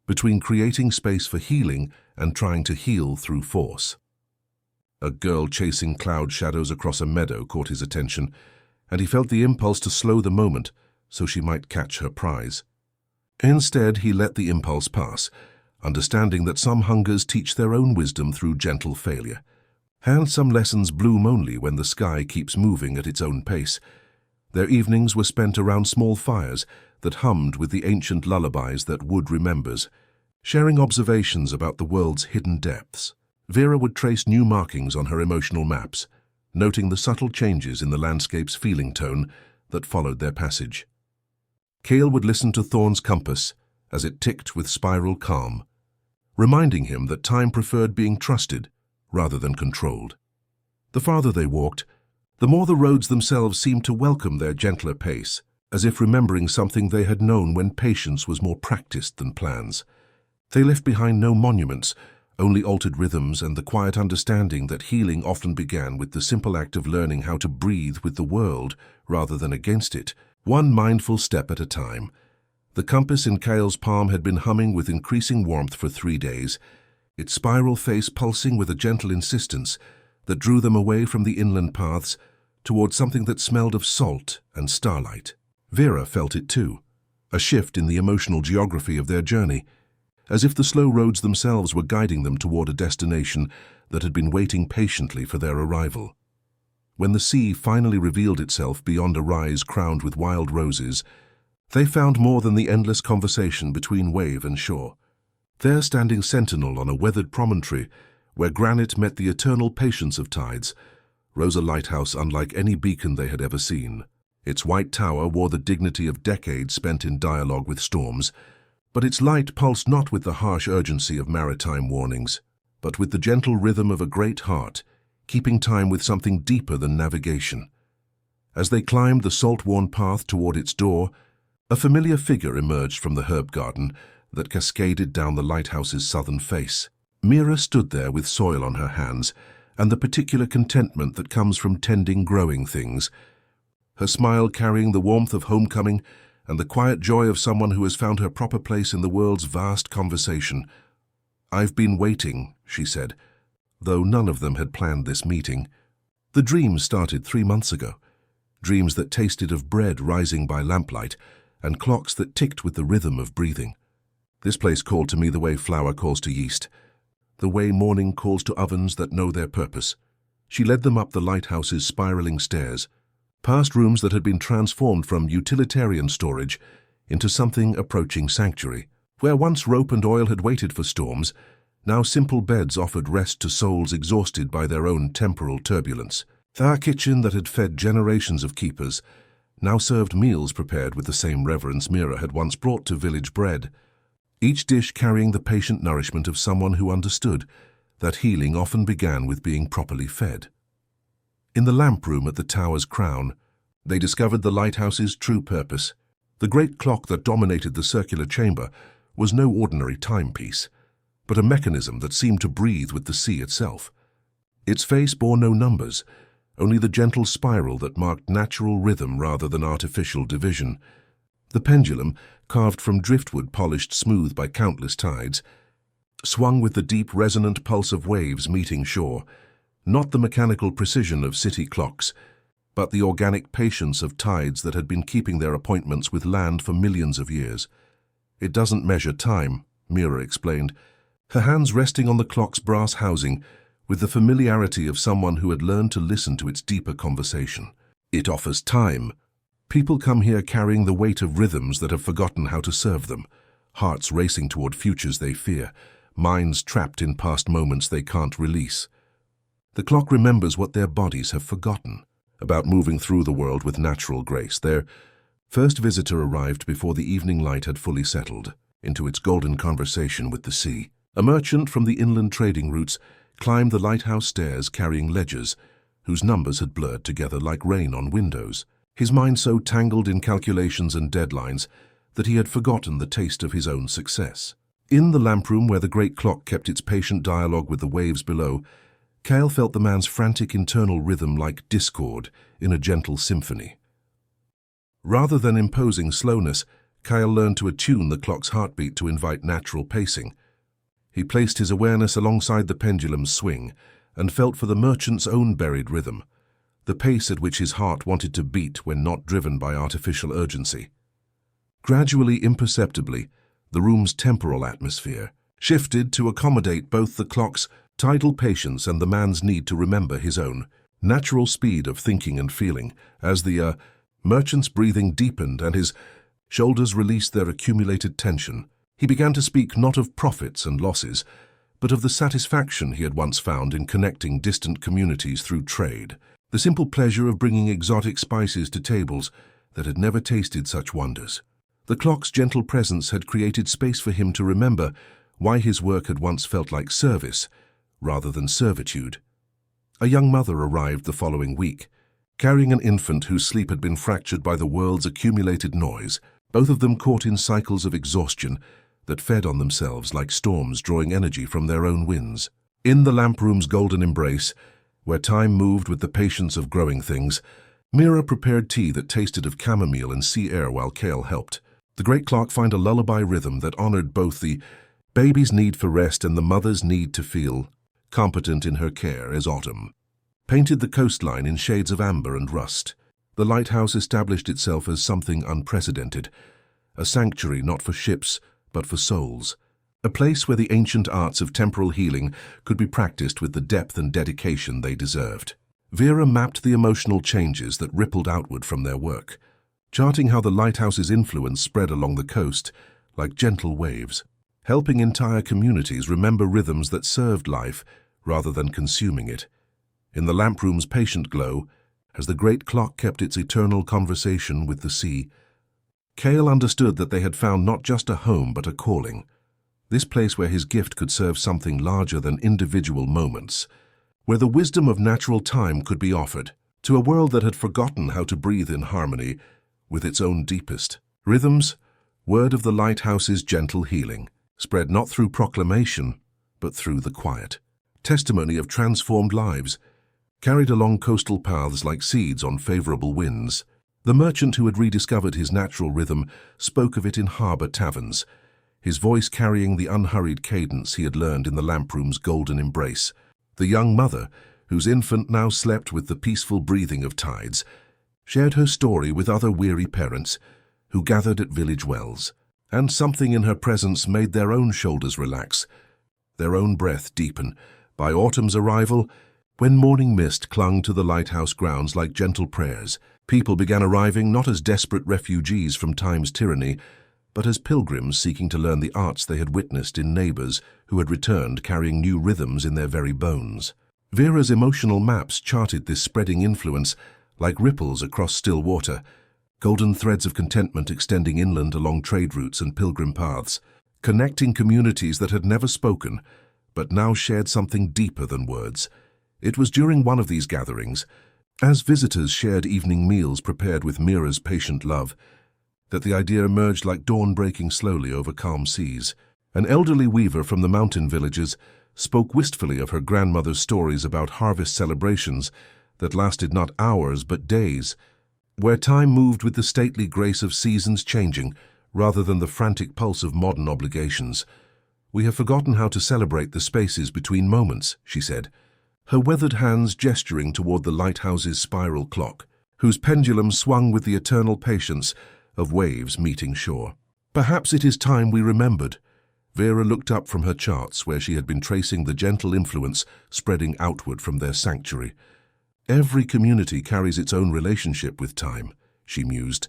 between creating space for healing and trying to heal through force. A girl chasing cloud shadows across a meadow caught his attention, and he felt the impulse to slow the moment so she might catch her prize. Instead, he let the impulse pass, understanding that some hungers teach their own wisdom through gentle failure, and some lessons bloom only when the sky keeps moving at its own pace. Their evenings were spent around small fires that hummed with the ancient lullabies that wood remembers, sharing observations about the world's hidden depths. Vera would trace new markings on her emotional maps, noting the subtle changes in the landscape's feeling tone that followed their passage. Kale would listen to Thorn's compass as it ticked with spiral calm, reminding him that time preferred being trusted rather than controlled. The farther they walked, the more the roads themselves seemed to welcome their gentler pace, as if remembering something they had known when patience was more practiced than plans. They left behind no monuments, only altered rhythms and the quiet understanding that healing often began with the simple act of learning how to breathe with the world rather than against it, one mindful step at a time. The compass in Kale's palm had been humming with increasing warmth for 3 days, its spiral face pulsing with a gentle insistence that drew them away from the inland paths towards something that smelled of salt and starlight. Vera felt it too, a shift in the emotional geography of their journey, as if the slow roads themselves were guiding them toward a destination that had been waiting patiently for their arrival. When the sea finally revealed itself beyond a rise crowned with wild roses, they found more than the endless conversation between wave and shore. There, standing sentinel on a weathered promontory, where granite met the eternal patience of tides, rose a lighthouse unlike any beacon they had ever seen. Its white tower wore the dignity of decades spent in dialogue with storms, but its light pulsed not with the harsh urgency of maritime warnings, but with the gentle rhythm of a great heart, keeping time with something deeper than navigation. As they climbed the salt-worn path toward its door, a familiar figure emerged from the herb garden that cascaded down the lighthouse's southern face. Mira stood there with soil on her hands and the particular contentment that comes from tending growing things, her smile carrying the warmth of homecoming and the quiet joy of someone who has found her proper place in the world's vast conversation. "I've been waiting," she said, though none of them had planned this meeting. The dreams started 3 months ago, dreams that tasted of bread rising by lamplight and clocks that ticked with the rhythm of breathing. This place called to me the way flour calls to yeast, the way morning calls to ovens that know their purpose. She led them up the lighthouse's spiraling stairs, past rooms that had been transformed from utilitarian storage into something approaching sanctuary. Where once rope and oil had waited for storms, now simple beds offered rest to souls exhausted by their own temporal turbulence. The kitchen that had fed generations of keepers now served meals prepared with the same reverence Mira had once brought to village bread, each dish carrying the patient nourishment of someone who understood that healing often began with being properly fed. In the lamp room at the tower's crown, they discovered the lighthouse's true purpose. The great clock that dominated the circular chamber was no ordinary timepiece, but a mechanism that seemed to breathe with the sea itself. Its face bore no numbers, only the gentle spiral that marked natural rhythm rather than artificial division. The pendulum, carved from driftwood polished smooth by countless tides, swung with the deep resonant pulse of waves meeting shore, not the mechanical precision of city clocks, but the organic patience of tides that had been keeping their appointments with land for millions of years. "It doesn't measure time," Mira explained, her hands resting on the clock's brass housing with the familiarity of someone who had learned to listen to its deeper conversation. "It offers time. People come here carrying the weight of rhythms that have forgotten how to serve them, hearts racing toward futures they fear, minds trapped in past moments they can't release. The clock remembers what their bodies have forgotten, about moving through the world with natural grace." Their first visitor arrived before the evening light had fully settled into its golden conversation with the sea. A merchant from the inland trading routes climbed the lighthouse stairs carrying ledgers whose numbers had blurred together like rain on windows, his mind so tangled in calculations and deadlines that he had forgotten the taste of his own success. In the lamp room where the great clock kept its patient dialogue with the waves below, Kale felt the man's frantic internal rhythm like discord in a gentle symphony. Rather than imposing slowness, Kyle learned to attune the clock's heartbeat to invite natural pacing. He placed his awareness alongside the pendulum's swing and felt for the merchant's own buried rhythm, the pace at which his heart wanted to beat when not driven by artificial urgency. Gradually, imperceptibly, the room's temporal atmosphere shifted to accommodate both the clock's tidal patience and the man's need to remember his own natural speed of thinking and feeling. As the merchant's breathing deepened and his shoulders released their accumulated tension, he began to speak not of profits and losses, but of the satisfaction he had once found in connecting distant communities through trade, the simple pleasure of bringing exotic spices to tables that had never tasted such wonders. The clock's gentle presence had created space for him to remember why his work had once felt like service rather than servitude. A young mother arrived the following week, carrying an infant whose sleep had been fractured by the world's accumulated noise, both of them caught in cycles of exhaustion that fed on themselves like storms drawing energy from their own winds. In the lamp room's golden embrace, where time moved with the patience of growing things, Mira prepared tea that tasted of chamomile and sea air while Kale helped. The great clock found a lullaby rhythm that honored both the baby's need for rest and the mother's need to feel competent in her care as autumn painted the coastline in shades of amber and rust. The lighthouse established itself as something unprecedented, a sanctuary not for ships, but for souls, a place where the ancient arts of temporal healing could be practiced with the depth and dedication they deserved. Vera mapped the emotional changes that rippled outward from their work, charting how the lighthouse's influence spread along the coast like gentle waves. helping entire communities remember rhythms that served life rather than consuming it. In the lamp room's patient glow, as the great clock kept its eternal conversation with the sea, Cale understood that they had found not just a home but a calling. This place where his gift could serve something larger than individual moments, where the wisdom of natural time could be offered to a world that had forgotten how to breathe in harmony with its own deepest rhythms. Word of the lighthouse's gentle healing spread not through proclamation, but through the quiet testimony of transformed lives, carried along coastal paths like seeds on favorable winds. The merchant who had rediscovered his natural rhythm spoke of it in harbor taverns, his voice carrying the unhurried cadence he had learned in the lamp room's golden embrace. The young mother, whose infant now slept with the peaceful breathing of tides, shared her story with other weary parents who gathered at village wells, and something in her presence made their own shoulders relax, their own breath deepen. By autumn's arrival, when morning mist clung to the lighthouse grounds like gentle prayers, people began arriving not as desperate refugees from time's tyranny, but as pilgrims seeking to learn the arts they had witnessed in neighbors who had returned carrying new rhythms in their very bones. Vera's emotional maps charted this spreading influence like ripples across still water, golden threads of contentment extending inland along trade routes and pilgrim paths, connecting communities that had never spoken, but now shared something deeper than words. It was during one of these gatherings, as visitors shared evening meals prepared with Mira's patient love, that the idea emerged like dawn breaking slowly over calm seas. An elderly weaver from the mountain villages spoke wistfully of her grandmother's stories about harvest celebrations that lasted not hours but days, where time moved with the stately grace of seasons changing rather than the frantic pulse of modern obligations. "We have forgotten how to celebrate the spaces between moments," she said, her weathered hands gesturing toward the lighthouse's spiral clock, whose pendulum swung with the eternal patience of waves meeting shore. "Perhaps it is time we remembered." Vera looked up from her charts where she had been tracing the gentle influence spreading outward from their sanctuary. "Every community carries its own relationship with time," she mused,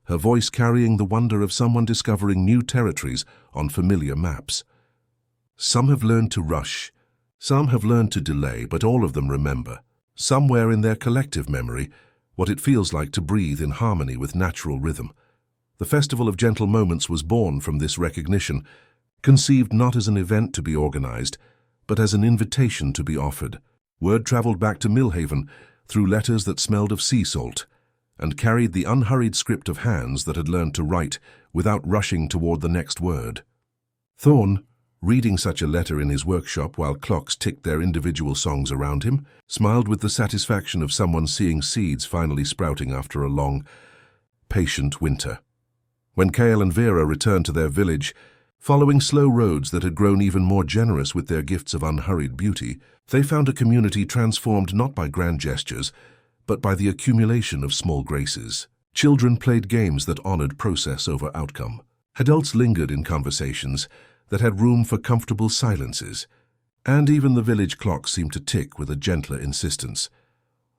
her voice carrying the wonder of someone discovering new territories on familiar maps. "Some have learned to rush, some have learned to delay, but all of them remember, somewhere in their collective memory, what it feels like to breathe in harmony with natural rhythm." The Festival of Gentle Moments was born from this recognition, conceived not as an event to be organized, but as an invitation to be offered. Word traveled back to Millhaven through letters that smelled of sea salt, and carried the unhurried script of hands that had learned to write without rushing toward the next word. Thorn, reading such a letter in his workshop while clocks ticked their individual songs around him, smiled with the satisfaction of someone seeing seeds finally sprouting after a long, patient winter. When Cale and Vera returned to their village, following slow roads that had grown even more generous with their gifts of unhurried beauty, they found a community transformed not by grand gestures, but by the accumulation of small graces. Children played games that honored process over outcome. Adults lingered in conversations that had room for comfortable silences, and even the village clock seemed to tick with a gentler insistence.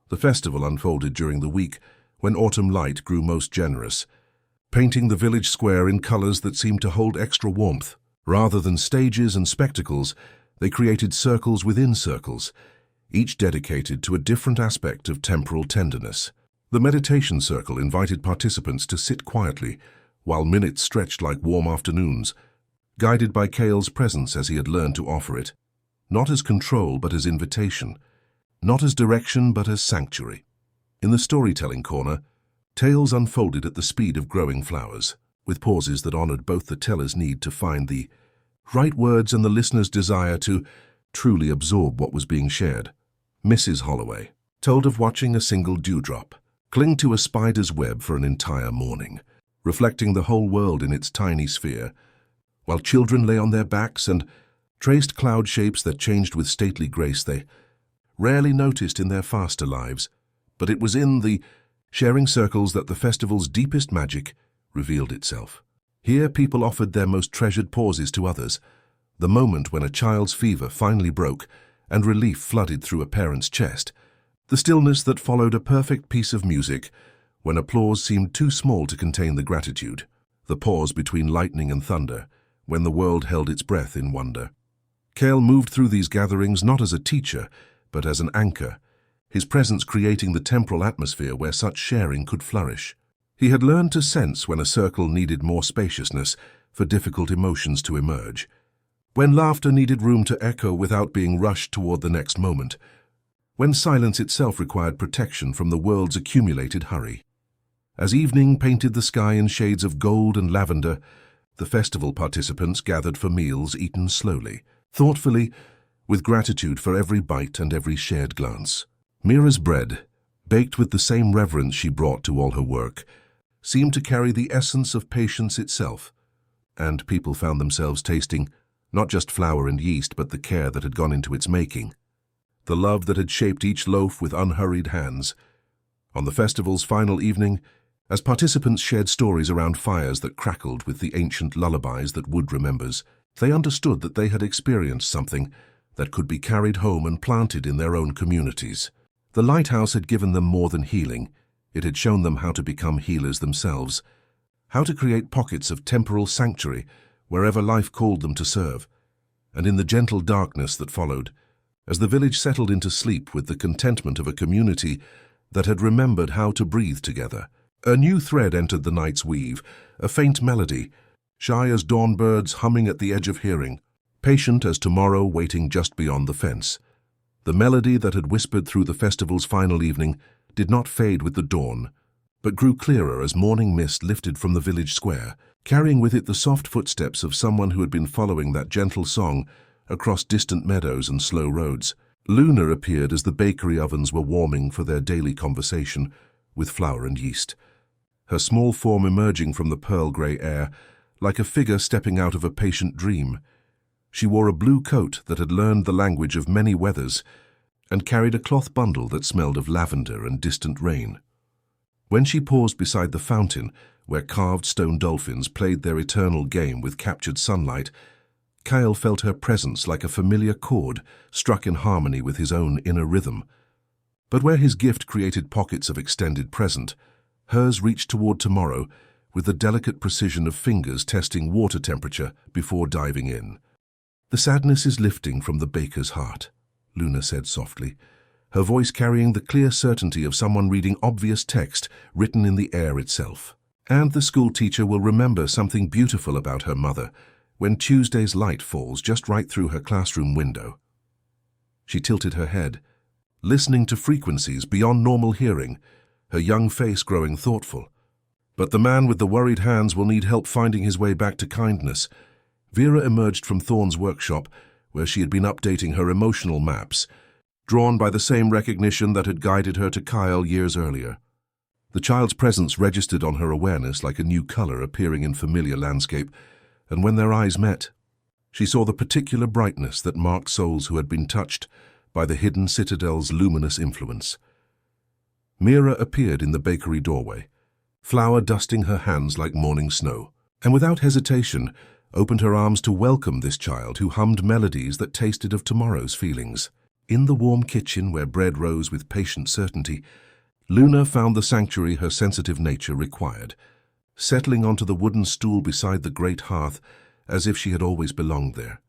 The festival unfolded during the week when autumn light grew most generous, painting the village square in colors that seemed to hold extra warmth. Rather than stages and spectacles, they created circles within circles, each dedicated to a different aspect of temporal tenderness. The meditation circle invited participants to sit quietly, while minutes stretched like warm afternoons, guided by Cale's presence as he had learned to offer it, not as control but as invitation, not as direction but as sanctuary. In the storytelling corner, tales unfolded at the speed of growing flowers, with pauses that honored both the teller's need to find the right words and the listener's desire to truly absorb what was being shared. Mrs. Holloway told of watching a single dewdrop cling to a spider's web for an entire morning, reflecting the whole world in its tiny sphere, while children lay on their backs and traced cloud shapes that changed with stately grace they rarely noticed in their faster lives. But it was in the sharing circles that the festival's deepest magic revealed itself. Here people offered their most treasured pauses to others, the moment when a child's fever finally broke and relief flooded through a parent's chest, the stillness that followed a perfect piece of music when applause seemed too small to contain the gratitude, the pause between lightning and thunder when the world held its breath in wonder. Cale moved through these gatherings not as a teacher, but as an anchor, his presence creating the temporal atmosphere where such sharing could flourish. He had learned to sense when a circle needed more spaciousness for difficult emotions to emerge, when laughter needed room to echo without being rushed toward the next moment, when silence itself required protection from the world's accumulated hurry. As evening painted the sky in shades of gold and lavender, the festival participants gathered for meals eaten slowly, thoughtfully, with gratitude for every bite and every shared glance. Mira's bread, baked with the same reverence she brought to all her work, seemed to carry the essence of patience itself, and people found themselves tasting not just flour and yeast but the care that had gone into its making, the love that had shaped each loaf with unhurried hands. On the festival's final evening, as participants shared stories around fires that crackled with the ancient lullabies that wood remembers, they understood that they had experienced something that could be carried home and planted in their own communities. The lighthouse had given them more than healing. It had shown them how to become healers themselves, how to create pockets of temporal sanctuary wherever life called them to serve. And in the gentle darkness that followed, as the village settled into sleep with the contentment of a community that had remembered how to breathe together, a new thread entered the night's weave, a faint melody, shy as dawn birds humming at the edge of hearing, patient as tomorrow waiting just beyond the fence. The melody that had whispered through the festival's final evening did not fade with the dawn, but grew clearer as morning mist lifted from the village square, carrying with it the soft footsteps of someone who had been following that gentle song across distant meadows and slow roads. Luna appeared as the bakery ovens were warming for their daily conversation with flour and yeast, her small form emerging from the pearl-grey air like a figure stepping out of a patient dream. She wore a blue coat that had learned the language of many weathers and carried a cloth bundle that smelled of lavender and distant rain. When she paused beside the fountain, where carved stone dolphins played their eternal game with captured sunlight, Cale felt her presence like a familiar chord struck in harmony with his own inner rhythm. But where his gift created pockets of extended present, hers reached toward tomorrow with the delicate precision of fingers testing water temperature before diving in. "The sadness is lifting from the baker's heart," Luna said softly, her voice carrying the clear certainty of someone reading obvious text written in the air itself. "And the school teacher will remember something beautiful about her mother when Tuesday's light falls just right through her classroom window." She tilted her head, listening to frequencies beyond normal hearing, her young face growing thoughtful. "But the man with the worried hands will need help finding his way back to kindness." Vera emerged from Thorne's workshop, where she had been updating her emotional maps, drawn by the same recognition that had guided her to Kyle years earlier. The child's presence registered on her awareness like a new color appearing in familiar landscape, and when their eyes met, she saw the particular brightness that marked souls who had been touched by the hidden Citadel's luminous influence. Mira appeared in the bakery doorway, flour dusting her hands like morning snow, and without hesitation opened her arms to welcome this child who hummed melodies that tasted of tomorrow's feelings. In the warm kitchen where bread rose with patient certainty, Luna found the sanctuary her sensitive nature required, settling onto the wooden stool beside the great hearth as if she had always belonged there.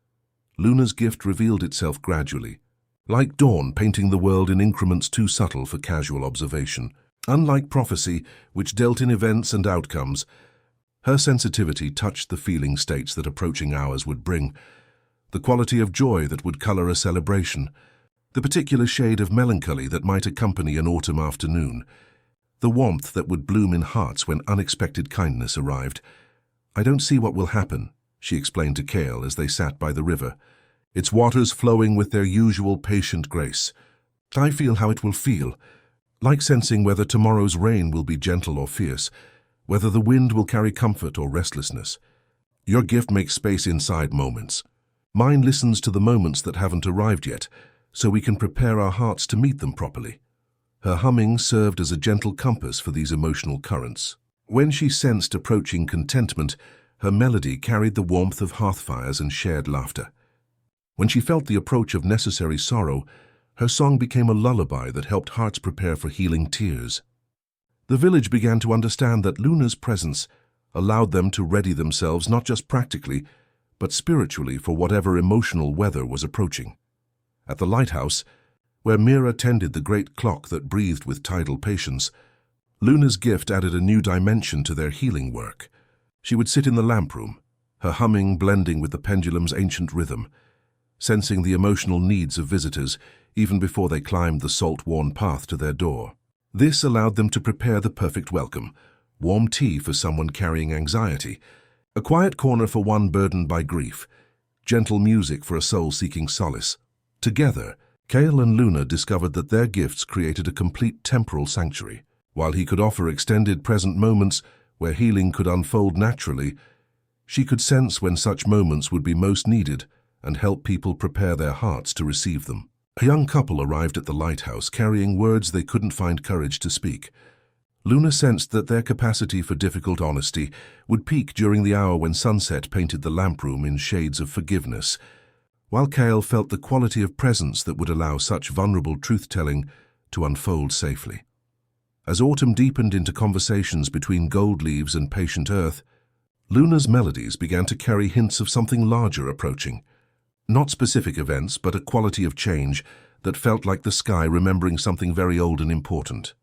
Luna's gift revealed itself gradually, like dawn painting the world in increments too subtle for casual observation. Unlike prophecy, which dealt in events and outcomes, her sensitivity touched the feeling states that approaching hours would bring, the quality of joy that would color a celebration, the particular shade of melancholy that might accompany an autumn afternoon, the warmth that would bloom in hearts when unexpected kindness arrived. "I don't see what will happen," she explained to Cale as they sat by the river, its waters flowing with their usual patient grace. "I feel how it will feel, like sensing whether tomorrow's rain will be gentle or fierce, whether the wind will carry comfort or restlessness. Your gift makes space inside moments. Mine listens to the moments that haven't arrived yet, so we can prepare our hearts to meet them properly." Her humming served as a gentle compass for these emotional currents. When she sensed approaching contentment, her melody carried the warmth of hearth fires and shared laughter. When she felt the approach of necessary sorrow, her song became a lullaby that helped hearts prepare for healing tears. The village began to understand that Luna's presence allowed them to ready themselves not just practically, but spiritually for whatever emotional weather was approaching. At the lighthouse, where Mira tended the great clock that breathed with tidal patience, Luna's gift added a new dimension to their healing work. She would sit in the lamp room, her humming blending with the pendulum's ancient rhythm, sensing the emotional needs of visitors even before they climbed the salt-worn path to their door. This allowed them to prepare the perfect welcome: warm tea for someone carrying anxiety, a quiet corner for one burdened by grief, gentle music for a soul seeking solace. Together, Kale and Luna discovered that their gifts created a complete temporal sanctuary. While he could offer extended present moments where healing could unfold naturally, she could sense when such moments would be most needed and help people prepare their hearts to receive them. A young couple arrived at the lighthouse carrying words they couldn't find courage to speak. Luna sensed that their capacity for difficult honesty would peak during the hour when sunset painted the lamp room in shades of forgiveness, while Kale felt the quality of presence that would allow such vulnerable truth-telling to unfold safely. As autumn deepened into conversations between gold leaves and patient earth, Luna's melodies began to carry hints of something larger approaching. Not specific events, but a quality of change that felt like the sky remembering something very old and important.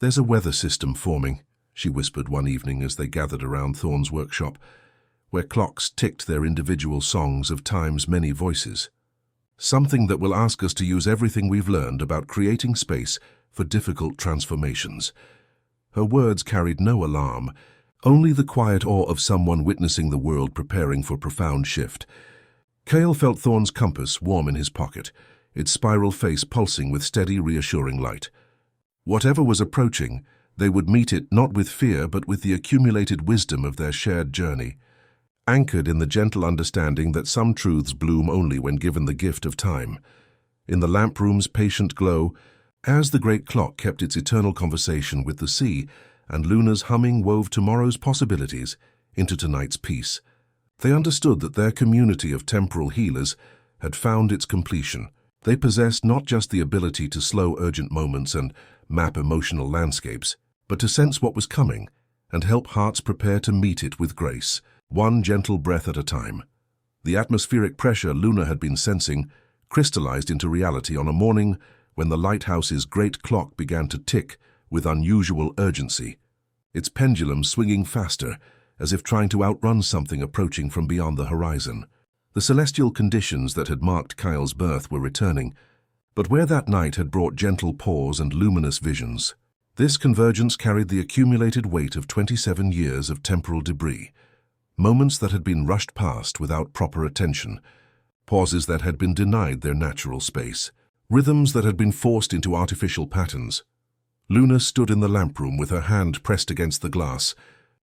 "There's a weather system forming," she whispered one evening as they gathered around Thorne's workshop, where clocks ticked their individual songs of time's many voices. "Something that will ask us to use everything we've learned about creating space for difficult transformations." Her words carried no alarm, only the quiet awe of someone witnessing the world preparing for profound shift. Kale felt Thorne's compass warm in his pocket, its spiral face pulsing with steady, reassuring light. Whatever was approaching, they would meet it not with fear but with the accumulated wisdom of their shared journey, anchored in the gentle understanding that some truths bloom only when given the gift of time. In the lamp room's patient glow, as the great clock kept its eternal conversation with the sea, and Luna's humming wove tomorrow's possibilities into tonight's peace, they understood that their community of temporal healers had found its completion. They possessed not just the ability to slow urgent moments and map emotional landscapes, but to sense what was coming and help hearts prepare to meet it with grace, one gentle breath at a time. The atmospheric pressure Luna had been sensing crystallized into reality on a morning when the lighthouse's great clock began to tick with unusual urgency, its pendulum swinging faster, as if trying to outrun something approaching from beyond the horizon. The celestial conditions that had marked Kyle's birth were returning, but where that night had brought gentle pause and luminous visions, this convergence carried the accumulated weight of 27 years of temporal debris, moments that had been rushed past without proper attention, pauses that had been denied their natural space, rhythms that had been forced into artificial patterns. Luna stood in the lamp room with her hand pressed against the glass,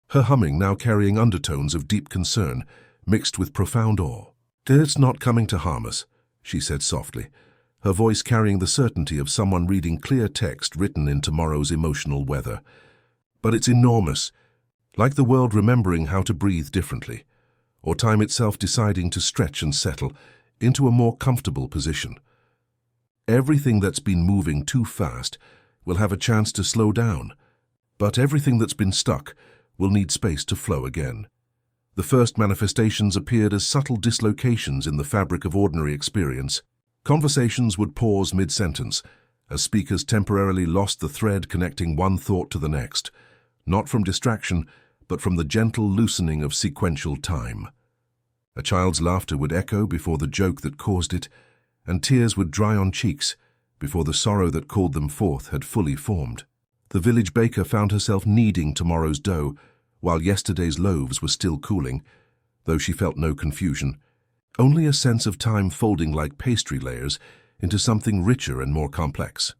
her humming now carrying undertones of deep concern, mixed with profound awe. "It's not coming to harm us," she said softly, her voice carrying the certainty of someone reading clear text written in tomorrow's emotional weather. "But it's enormous, like the world remembering how to breathe differently, or time itself deciding to stretch and settle into a more comfortable position. Everything that's been moving too fast will have a chance to slow down, but everything that's been stuck will need space to flow again." The first manifestations appeared as subtle dislocations in the fabric of ordinary experience. Conversations would pause mid-sentence, as speakers temporarily lost the thread connecting one thought to the next, not from distraction, but from the gentle loosening of sequential time. A child's laughter would echo before the joke that caused it, and tears would dry on cheeks before the sorrow that called them forth had fully formed. The village baker found herself kneading tomorrow's dough, while yesterday's loaves were still cooling, though she felt no confusion, only a sense of time folding like pastry layers into something richer and more complex.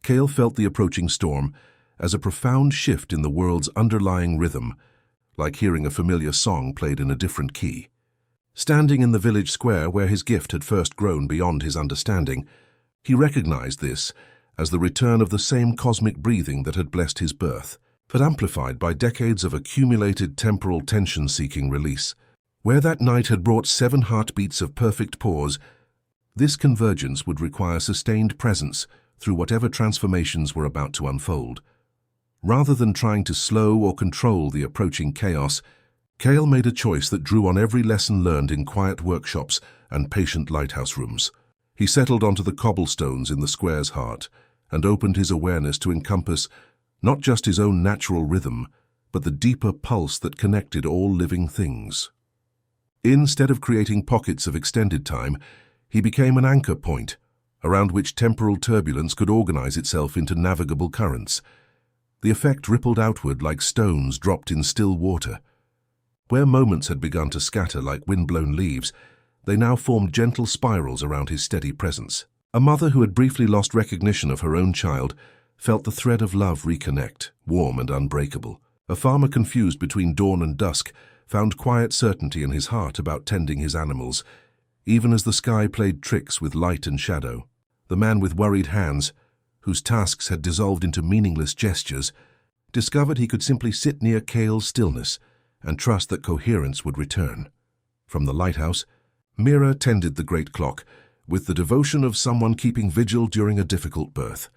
Kale felt the approaching storm as a profound shift in the world's underlying rhythm, like hearing a familiar song played in a different key. Standing in the village square where his gift had first grown beyond his understanding, he recognized this as the return of the same cosmic breathing that had blessed his birth, but amplified by decades of accumulated temporal tension-seeking release. Where that night had brought 7 heartbeats of perfect pause, this convergence would require sustained presence through whatever transformations were about to unfold. Rather than trying to slow or control the approaching chaos, Kale made a choice that drew on every lesson learned in quiet workshops and patient lighthouse rooms. He settled onto the cobblestones in the square's heart and opened his awareness to encompass not just his own natural rhythm, but the deeper pulse that connected all living things. Instead of creating pockets of extended time, he became an anchor point, around which temporal turbulence could organize itself into navigable currents. The effect rippled outward like stones dropped in still water. Where moments had begun to scatter like wind-blown leaves, they now formed gentle spirals around his steady presence. A mother who had briefly lost recognition of her own child felt the thread of love reconnect, warm and unbreakable. A farmer confused between dawn and dusk found quiet certainty in his heart about tending his animals, even as the sky played tricks with light and shadow. The man with worried hands, whose tasks had dissolved into meaningless gestures, discovered he could simply sit near Kale's stillness and trust that coherence would return. From the lighthouse, Mira tended the great clock with the devotion of someone keeping vigil during a difficult birth.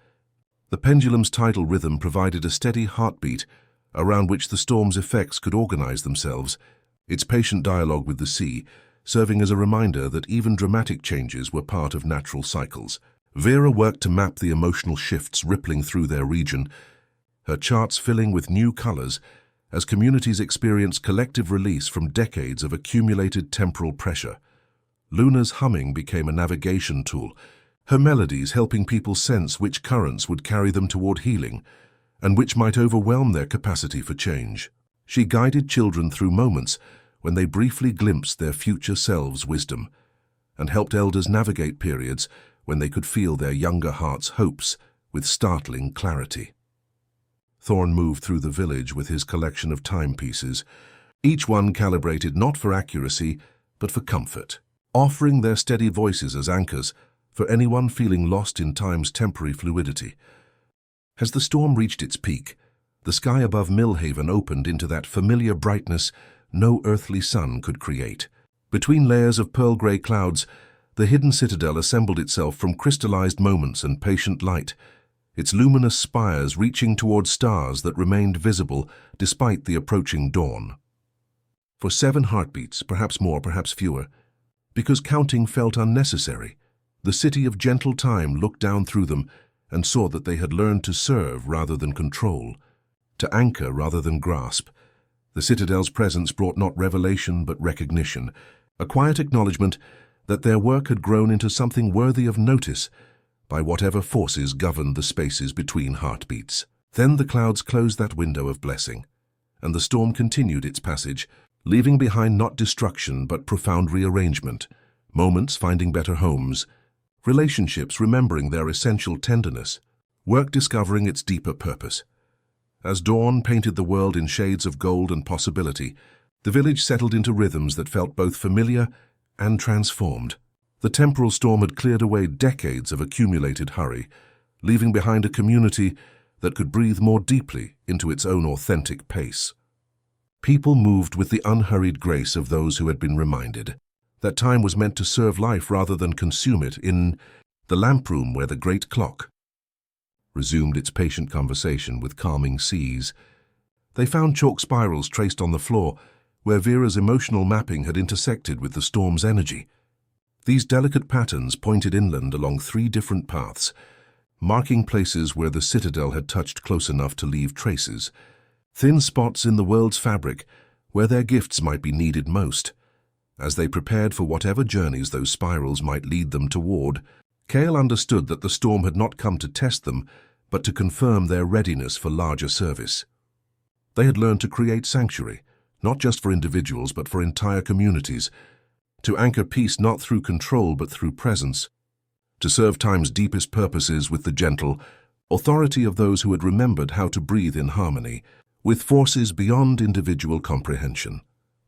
The pendulum's tidal rhythm provided a steady heartbeat around which the storm's effects could organize themselves, its patient dialogue with the sea serving as a reminder that even dramatic changes were part of natural cycles. Vera worked to map the emotional shifts rippling through their region, her charts filling with new colors as communities experienced collective release from decades of accumulated temporal pressure. Luna's humming became a navigation tool, her melodies helping people sense which currents would carry them toward healing and which might overwhelm their capacity for change. She guided children through moments when they briefly glimpsed their future selves' wisdom and helped elders navigate periods when they could feel their younger hearts' hopes with startling clarity. Thorn moved through the village with his collection of timepieces, each one calibrated not for accuracy but for comfort, offering their steady voices as anchors for anyone feeling lost in time's temporary fluidity. As the storm reached its peak, the sky above Millhaven opened into that familiar brightness no earthly sun could create. Between layers of pearl-gray clouds, the hidden citadel assembled itself from crystallized moments and patient light, its luminous spires reaching toward stars that remained visible despite the approaching dawn. For 7 heartbeats, perhaps more, perhaps fewer, because counting felt unnecessary, the city of gentle time looked down through them and saw that they had learned to serve rather than control, to anchor rather than grasp. The Citadel's presence brought not revelation but recognition, a quiet acknowledgement that their work had grown into something worthy of notice by whatever forces governed the spaces between heartbeats. Then the clouds closed that window of blessing, and the storm continued its passage, leaving behind not destruction but profound rearrangement, moments finding better homes, relationships remembering their essential tenderness, work discovering its deeper purpose. As dawn painted the world in shades of gold and possibility, the village settled into rhythms that felt both familiar and transformed. The temporal storm had cleared away decades of accumulated hurry, leaving behind a community that could breathe more deeply into its own authentic pace. People moved with the unhurried grace of those who had been reminded that time was meant to serve life rather than consume it. In the lamp room where the great clock resumed its patient conversation with calming seas, they found chalk spirals traced on the floor where Vera's emotional mapping had intersected with the storm's energy. These delicate patterns pointed inland along 3 different paths, marking places where the Citadel had touched close enough to leave traces, thin spots in the world's fabric where their gifts might be needed most. As they prepared for whatever journeys those spirals might lead them toward, Kale understood that the storm had not come to test them, but to confirm their readiness for larger service. They had learned to create sanctuary, not just for individuals but for entire communities, to anchor peace not through control but through presence, to serve time's deepest purposes with the gentle authority of those who had remembered how to breathe in harmony with forces beyond individual comprehension.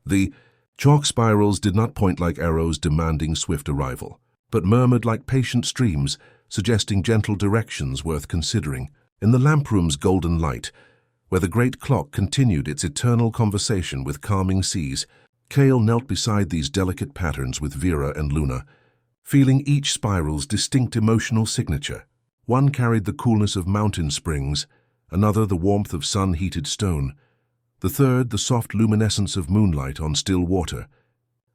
The chalk spirals did not point like arrows demanding swift arrival, but murmured like patient streams, suggesting gentle directions worth considering. In the lamp room's golden light, where the great clock continued its eternal conversation with calming seas, Kale knelt beside these delicate patterns with Vera and Luna, feeling each spiral's distinct emotional signature. One carried the coolness of mountain springs, another the warmth of sun-heated stone, The third, the soft luminescence of moonlight on still water.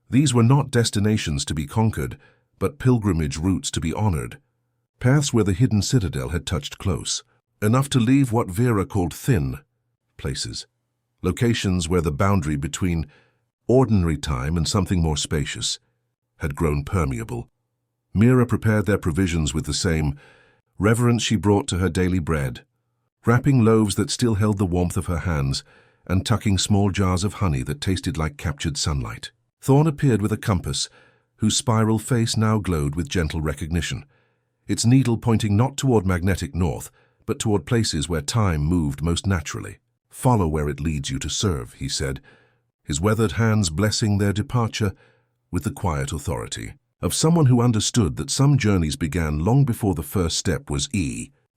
These were not destinations to be conquered, but pilgrimage routes to be honored. Paths where the hidden Citadel had touched close. Enough to leave what Vera called thin places. Locations where the boundary between ordinary time and something more spacious had grown permeable. Mira prepared their provisions with the same reverence she brought to her daily bread, wrapping loaves that still held the warmth of her hands and tucking small jars of honey that tasted like captured sunlight. Thorn appeared with a compass, whose spiral face now glowed with gentle recognition, its needle pointing not toward magnetic north, but toward places where time moved most naturally. "Follow where it leads you to serve," he said, his weathered hands blessing their departure with the quiet authority of someone who understood that some journeys began long before the first step was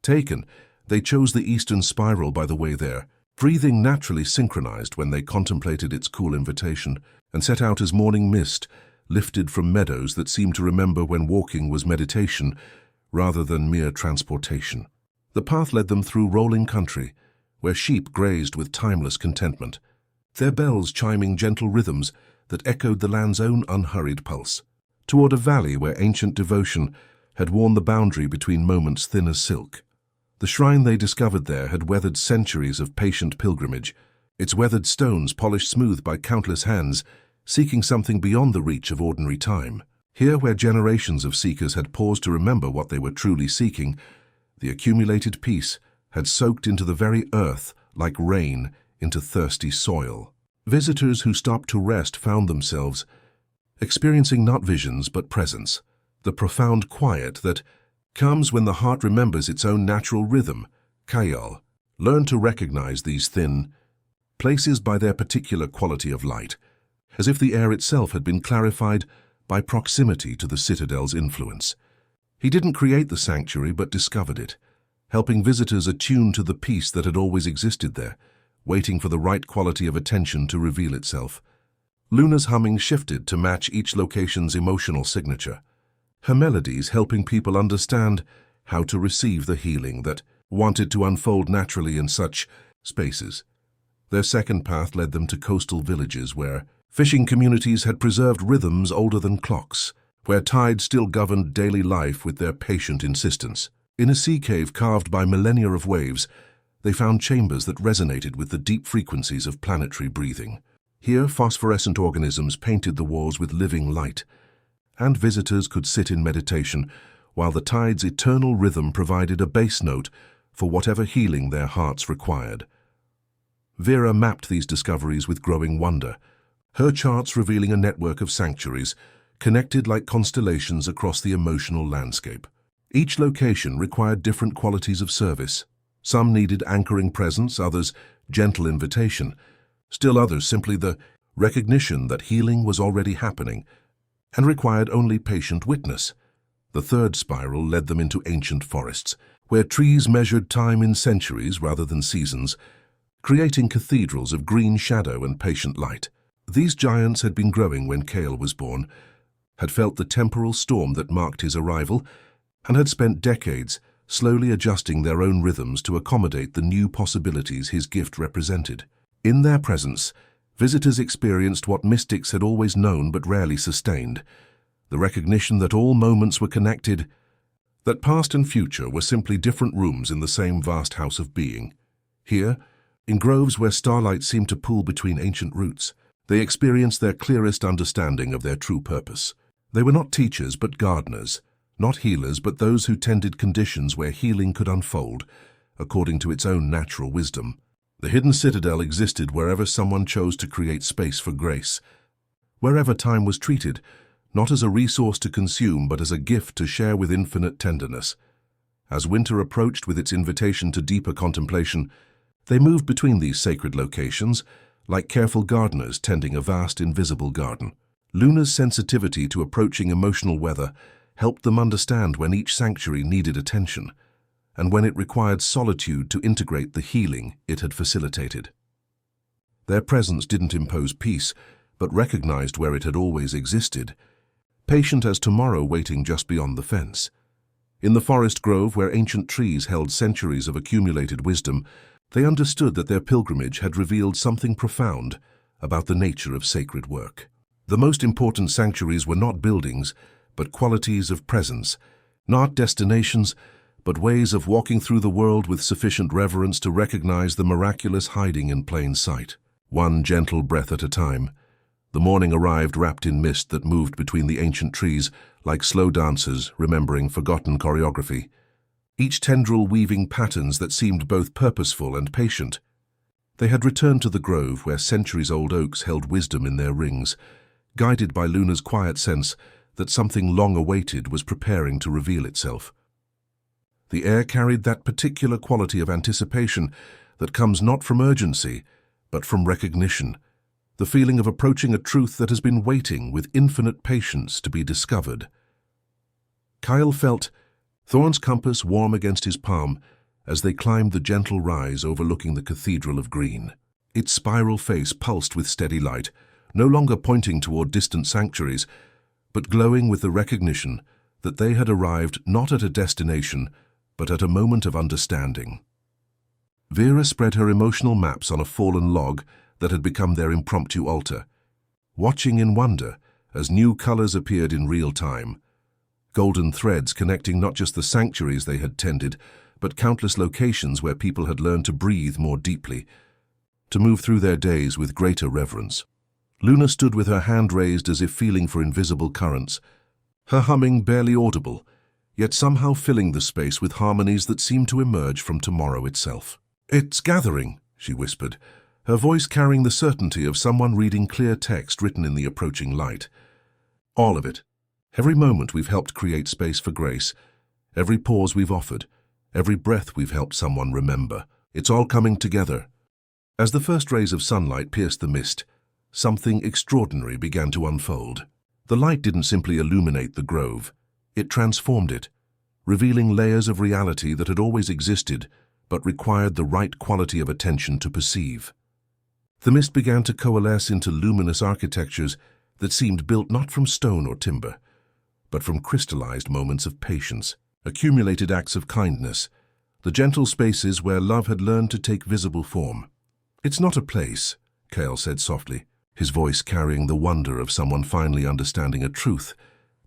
taken. They chose the eastern spiral by the way there, breathing naturally synchronized when they contemplated its cool invitation, and set out as morning mist lifted from meadows that seemed to remember when walking was meditation rather than mere transportation. The path led them through rolling country, where sheep grazed with timeless contentment, their bells chiming gentle rhythms that echoed the land's own unhurried pulse, toward a valley where ancient devotion had worn the boundary between moments thin as silk. The shrine they discovered there had weathered centuries of patient pilgrimage, its weathered stones polished smooth by countless hands, seeking something beyond the reach of ordinary time. Here, where generations of seekers had paused to remember what they were truly seeking, the accumulated peace had soaked into the very earth like rain into thirsty soil. Visitors who stopped to rest found themselves experiencing not visions but presence, the profound quiet that comes when the heart remembers its own natural rhythm. Kayal learned to recognize these thin places by their particular quality of light, as if the air itself had been clarified by proximity to the Citadel's influence. He didn't create the sanctuary but discovered it, helping visitors attune to the peace that had always existed there, waiting for the right quality of attention to reveal itself. Luna's humming shifted to match each location's emotional signature, her melodies helping people understand how to receive the healing that wanted to unfold naturally in such spaces. Their second path led them to coastal villages where fishing communities had preserved rhythms older than clocks, where tides still governed daily life with their patient insistence. In a sea cave carved by millennia of waves, they found chambers that resonated with the deep frequencies of planetary breathing. Here, phosphorescent organisms painted the walls with living light, and visitors could sit in meditation while the tide's eternal rhythm provided a bass note for whatever healing their hearts required. Vera mapped these discoveries with growing wonder, her charts revealing a network of sanctuaries connected like constellations across the emotional landscape. Each location required different qualities of service. Some needed anchoring presence, others gentle invitation, still others simply the recognition that healing was already happening and required only patient witness. The third spiral led them into ancient forests, where trees measured time in centuries rather than seasons, creating cathedrals of green shadow and patient light. These giants had been growing when Kale was born, had felt the temporal storm that marked his arrival, and had spent decades slowly adjusting their own rhythms to accommodate the new possibilities his gift represented. In their presence, visitors experienced what mystics had always known but rarely sustained, the recognition that all moments were connected, that past and future were simply different rooms in the same vast house of being. Here, in groves where starlight seemed to pool between ancient roots, they experienced their clearest understanding of their true purpose. They were not teachers but gardeners, not healers but those who tended conditions where healing could unfold, according to its own natural wisdom. The hidden citadel existed wherever someone chose to create space for grace, wherever time was treated, not as a resource to consume but as a gift to share with infinite tenderness. As winter approached with its invitation to deeper contemplation, they moved between these sacred locations, like careful gardeners tending a vast invisible garden. Luna's sensitivity to approaching emotional weather helped them understand when each sanctuary needed attention, and when it required solitude to integrate the healing it had facilitated. Their presence didn't impose peace, but recognized where it had always existed, patient as tomorrow waiting just beyond the fence. In the forest grove where ancient trees held centuries of accumulated wisdom, They understood that their pilgrimage had revealed something profound about the nature of sacred work. The most important sanctuaries were not buildings, but qualities of presence, not destinations, but ways of walking through the world with sufficient reverence to recognize the miraculous hiding in plain sight. One gentle breath at a time, the morning arrived wrapped in mist that moved between the ancient trees like slow dancers remembering forgotten choreography, each tendril weaving patterns that seemed both purposeful and patient. They had returned to the grove where centuries-old oaks held wisdom in their rings, guided by Luna's quiet sense that something long-awaited was preparing to reveal itself. The air carried that particular quality of anticipation that comes not from urgency, but from recognition, the feeling of approaching a truth that has been waiting with infinite patience to be discovered. Kyle felt Thorn's compass warm against his palm as they climbed the gentle rise overlooking the Cathedral of Green. Its spiral face pulsed with steady light, no longer pointing toward distant sanctuaries, but glowing with the recognition that they had arrived not at a destination, but at a moment of understanding. Vera spread her emotional maps on a fallen log that had become their impromptu altar, watching in wonder as new colors appeared in real time, golden threads connecting not just the sanctuaries they had tended, but countless locations where people had learned to breathe more deeply, to move through their days with greater reverence. Luna stood with her hand raised as if feeling for invisible currents, her humming barely audible, yet somehow filling the space with harmonies that seemed to emerge from tomorrow itself. "It's gathering," she whispered, her voice carrying the certainty of someone reading clear text written in the approaching light. "All of it. Every moment we've helped create space for grace, every pause we've offered, every breath we've helped someone remember. It's all coming together." As the first rays of sunlight pierced the mist, something extraordinary began to unfold. The light didn't simply illuminate the grove, it transformed it, revealing layers of reality that had always existed but required the right quality of attention to perceive. The mist began to coalesce into luminous architectures that seemed built not from stone or timber, but from crystallized moments of patience, accumulated acts of kindness, the gentle spaces where love had learned to take visible form. "It's not a place," Kale said softly, his voice carrying the wonder of someone finally understanding a truth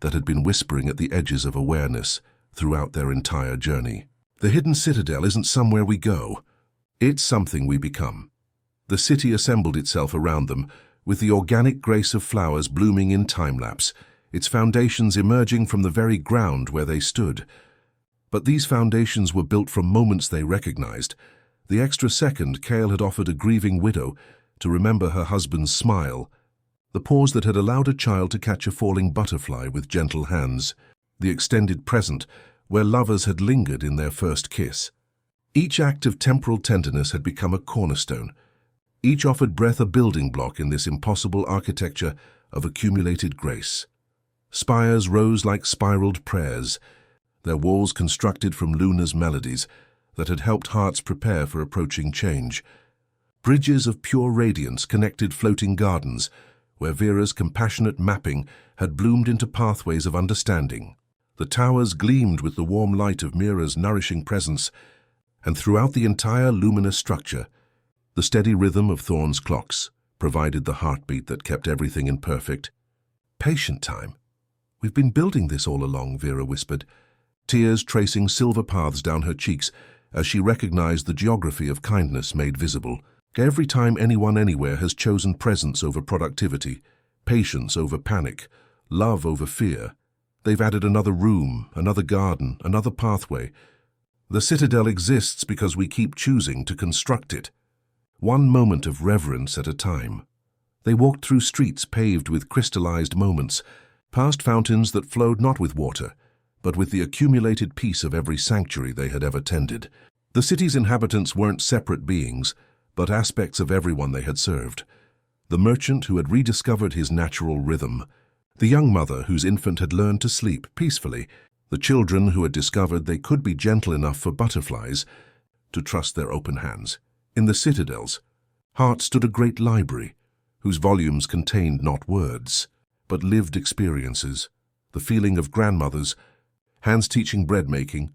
that had been whispering at the edges of awareness throughout their entire journey. "The hidden citadel isn't somewhere we go. It's something we become." The city assembled itself around them, with the organic grace of flowers blooming in time-lapse, its foundations emerging from the very ground where they stood. But these foundations were built from moments they recognized. The extra second Kale had offered a grieving widow to remember her husband's smile, the pause that had allowed a child to catch a falling butterfly with gentle hands, the extended present where lovers had lingered in their first kiss. Each act of temporal tenderness had become a cornerstone. Each offered breath a building block in this impossible architecture of accumulated grace. Spires rose like spiraled prayers, their walls constructed from Luna's melodies that had helped hearts prepare for approaching change. Bridges of pure radiance connected floating gardens, where Vera's compassionate mapping had bloomed into pathways of understanding. The towers gleamed with the warm light of Mira's nourishing presence, and throughout the entire luminous structure, the steady rhythm of Thorn's clocks provided the heartbeat that kept everything in perfect. "Patient time. We've been building this all along," Vera whispered, tears tracing silver paths down her cheeks as she recognized the geography of kindness made visible. Every time anyone anywhere has chosen presence over productivity, patience over panic, love over fear, they've added another room, another garden, another pathway. The Citadel exists because we keep choosing to construct it, one moment of reverence at a time. They walked through streets paved with crystallized moments, past fountains that flowed not with water, but with the accumulated peace of every sanctuary they had ever tended. The city's inhabitants weren't separate beings, but aspects of everyone they had served. The merchant who had rediscovered his natural rhythm, the young mother whose infant had learned to sleep peacefully, the children who had discovered they could be gentle enough for butterflies to trust their open hands. In the Citadel's heart stood a great library, whose volumes contained not words, but lived experiences, the feeling of grandmothers, hands teaching bread making,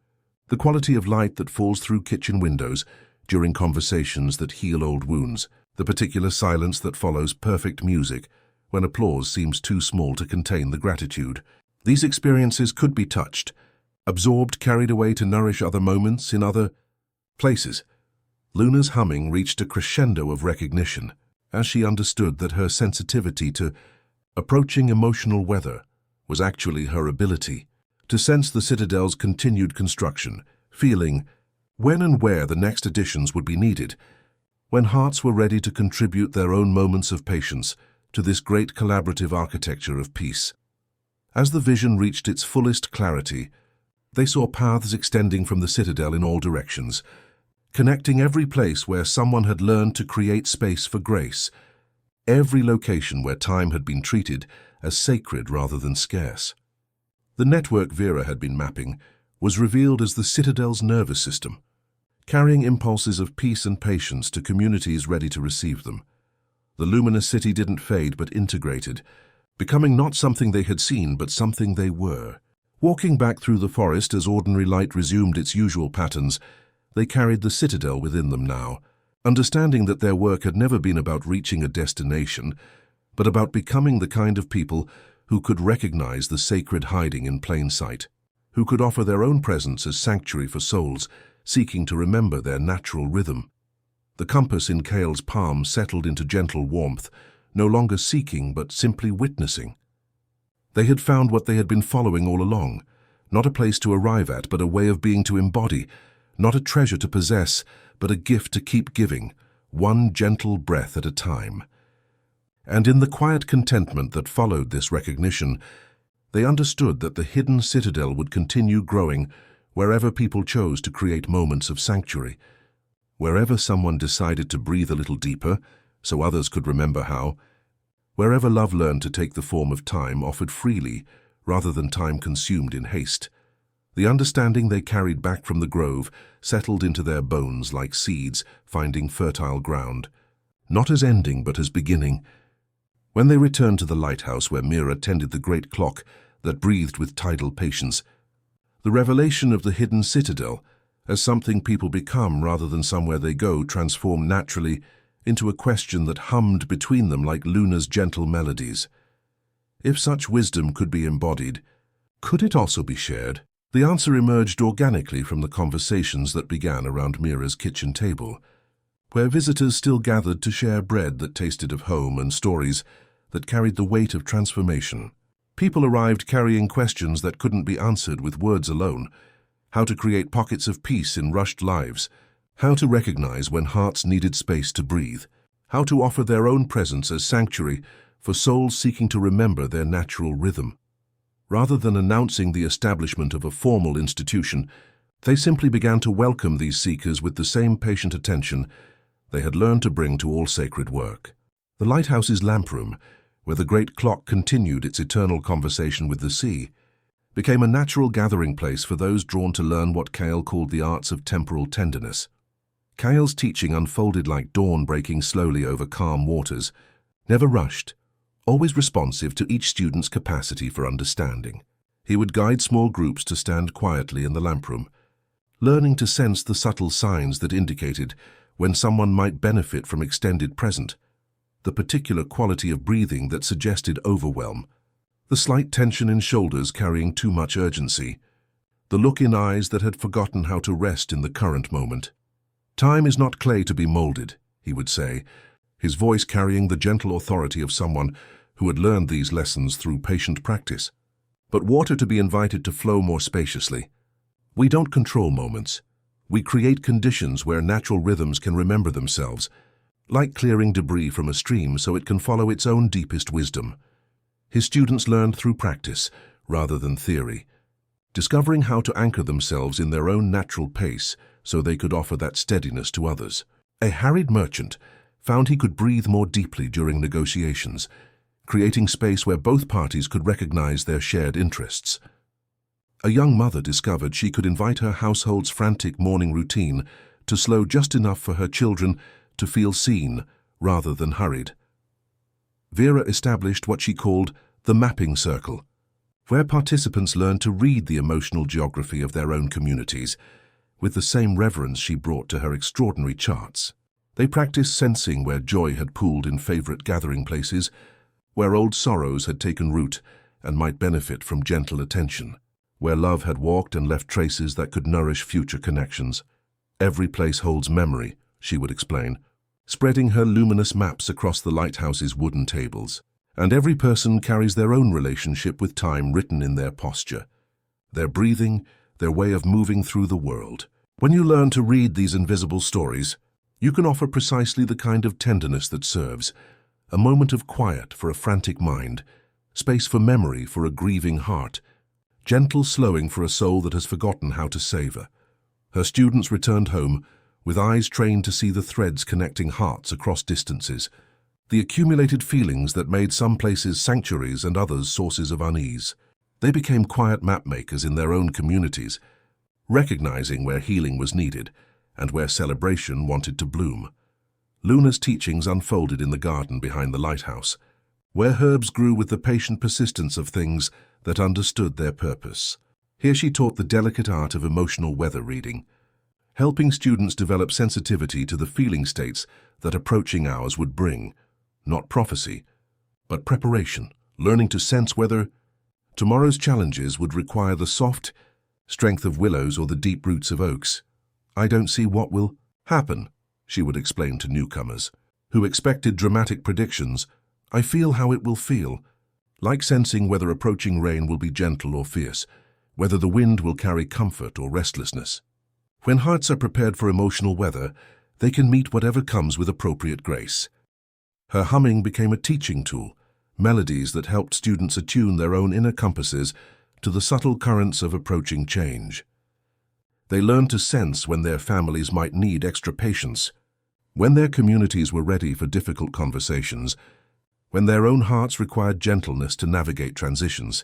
the quality of light that falls through kitchen windows, during conversations that heal old wounds, the particular silence that follows perfect music when applause seems too small to contain the gratitude. These experiences could be touched, absorbed, carried away to nourish other moments in other places. Luna's humming reached a crescendo of recognition as she understood that her sensitivity to approaching emotional weather was actually her ability to sense the Citadel's continued construction, feeling when and where the next additions would be needed, when hearts were ready to contribute their own moments of patience to this great collaborative architecture of peace. As the vision reached its fullest clarity, they saw paths extending from the Citadel in all directions, connecting every place where someone had learned to create space for grace, every location where time had been treated as sacred rather than scarce. The network Vera had been mapping was revealed as the Citadel's nervous system, carrying impulses of peace and patience to communities ready to receive them. The luminous city didn't fade but integrated, becoming not something they had seen but something they were. Walking back through the forest as ordinary light resumed its usual patterns, they carried the Citadel within them now, understanding that their work had never been about reaching a destination, but about becoming the kind of people who could recognize the sacred hiding in plain sight, who could offer their own presence as sanctuary for souls seeking to remember their natural rhythm. The compass in Kale's palm settled into gentle warmth, no longer seeking but simply witnessing. They had found what they had been following all along, not a place to arrive at, but a way of being to embody, not a treasure to possess, but a gift to keep giving, one gentle breath at a time. And in the quiet contentment that followed this recognition, they understood that the hidden Citadel would continue growing wherever people chose to create moments of sanctuary, wherever someone decided to breathe a little deeper so others could remember how, wherever love learned to take the form of time offered freely rather than time consumed in haste. The understanding they carried back from the grove settled into their bones like seeds finding fertile ground, not as ending but as beginning. When they returned to the lighthouse where Mira tended the great clock that breathed with tidal patience, the revelation of the hidden Citadel, as something people become rather than somewhere they go, transformed naturally into a question that hummed between them like Luna's gentle melodies. If such wisdom could be embodied, could it also be shared? The answer emerged organically from the conversations that began around Mira's kitchen table, where visitors still gathered to share bread that tasted of home and stories that carried the weight of transformation. People arrived carrying questions that couldn't be answered with words alone: how to create pockets of peace in rushed lives, how to recognize when hearts needed space to breathe, how to offer their own presence as sanctuary for souls seeking to remember their natural rhythm. Rather than announcing the establishment of a formal institution, they simply began to welcome these seekers with the same patient attention they had learned to bring to all sacred work. The lighthouse's lamp room, where the great clock continued its eternal conversation with the sea, became a natural gathering place for those drawn to learn what Kale called the arts of temporal tenderness. Kale's teaching unfolded like dawn breaking slowly over calm waters, never rushed, always responsive to each student's capacity for understanding. He would guide small groups to stand quietly in the lamp room, learning to sense the subtle signs that indicated when someone might benefit from extended presence, the particular quality of breathing that suggested overwhelm, the slight tension in shoulders carrying too much urgency, the look in eyes that had forgotten how to rest in the current moment. Time is not clay to be molded, he would say, his voice carrying the gentle authority of someone who had learned these lessons through patient practice, but water to be invited to flow more spaciously. We don't control moments. We create conditions where natural rhythms can remember themselves, like clearing debris from a stream so it can follow its own deepest wisdom. His students learned through practice rather than theory, discovering how to anchor themselves in their own natural pace so they could offer that steadiness to others. A harried merchant found he could breathe more deeply during negotiations, creating space where both parties could recognize their shared interests. A young mother discovered she could invite her household's frantic morning routine to slow just enough for her children to feel seen rather than hurried. Vera established what she called the mapping circle, where participants learned to read the emotional geography of their own communities, with the same reverence she brought to her extraordinary charts. They practiced sensing where joy had pooled in favorite gathering places, where old sorrows had taken root and might benefit from gentle attention, where love had walked and left traces that could nourish future connections. Every place holds memory, she would explain, spreading her luminous maps across the lighthouse's wooden tables. And every person carries their own relationship with time written in their posture, their breathing, their way of moving through the world. When you learn to read these invisible stories, you can offer precisely the kind of tenderness that serves, a moment of quiet for a frantic mind, space for memory for a grieving heart, gentle slowing for a soul that has forgotten how to savor. Her students returned home with eyes trained to see the threads connecting hearts across distances, the accumulated feelings that made some places sanctuaries and others sources of unease. They became quiet mapmakers in their own communities, recognizing where healing was needed and where celebration wanted to bloom. Luna's teachings unfolded in the garden behind the lighthouse, where herbs grew with the patient persistence of things that understood their purpose. Here she taught the delicate art of emotional weather reading, helping students develop sensitivity to the feeling states that approaching hours would bring, not prophecy, but preparation, learning to sense whether tomorrow's challenges would require the soft strength of willows or the deep roots of oaks. "I don't see what will happen," she would explain to newcomers, who expected dramatic predictions. "I feel how it will feel, like sensing whether approaching rain will be gentle or fierce, whether the wind will carry comfort or restlessness. When hearts are prepared for emotional weather, they can meet whatever comes with appropriate grace." Her humming became a teaching tool, melodies that helped students attune their own inner compasses to the subtle currents of approaching change. They learned to sense when their families might need extra patience, when their communities were ready for difficult conversations, when their own hearts required gentleness to navigate transitions.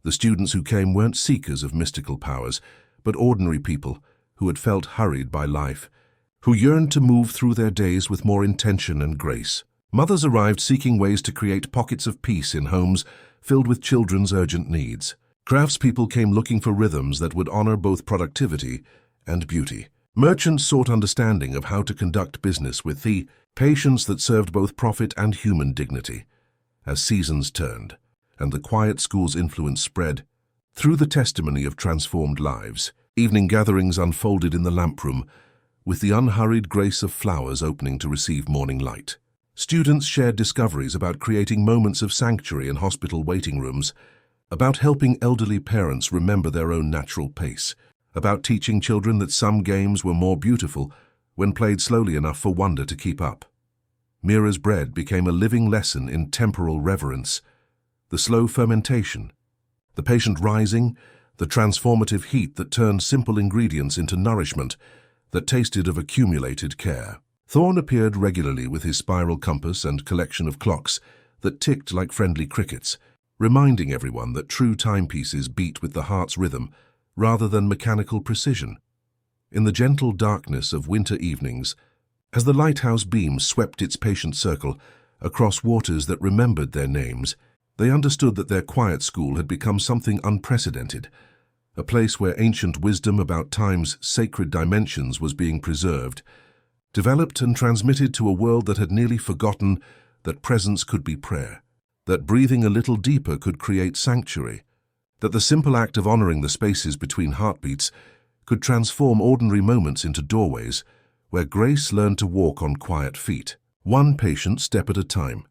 The students who came weren't seekers of mystical powers, but ordinary people who had felt hurried by life, who yearned to move through their days with more intention and grace. Mothers arrived seeking ways to create pockets of peace in homes filled with children's urgent needs. Craftspeople came looking for rhythms that would honor both productivity and beauty. Merchants sought understanding of how to conduct business with the patience that served both profit and human dignity. As seasons turned, and the quiet school's influence spread, through the testimony of transformed lives, evening gatherings unfolded in the lamp room, with the unhurried grace of flowers opening to receive morning light. Students shared discoveries about creating moments of sanctuary in hospital waiting rooms, about helping elderly parents remember their own natural pace, about teaching children that some games were more beautiful when played slowly enough for wonder to keep up. Mira's bread became a living lesson in temporal reverence, the slow fermentation, the patient rising, the transformative heat that turned simple ingredients into nourishment that tasted of accumulated care. Thorne appeared regularly with his spiral compass and collection of clocks that ticked like friendly crickets, reminding everyone that true timepieces beat with the heart's rhythm rather than mechanical precision. In the gentle darkness of winter evenings, as the lighthouse beam swept its patient circle across waters that remembered their names, they understood that their quiet school had become something unprecedented, a place where ancient wisdom about time's sacred dimensions was being preserved, developed and transmitted to a world that had nearly forgotten that presence could be prayer, that breathing a little deeper could create sanctuary, that the simple act of honoring the spaces between heartbeats could transform ordinary moments into doorways where grace learned to walk on quiet feet, one patient step at a time.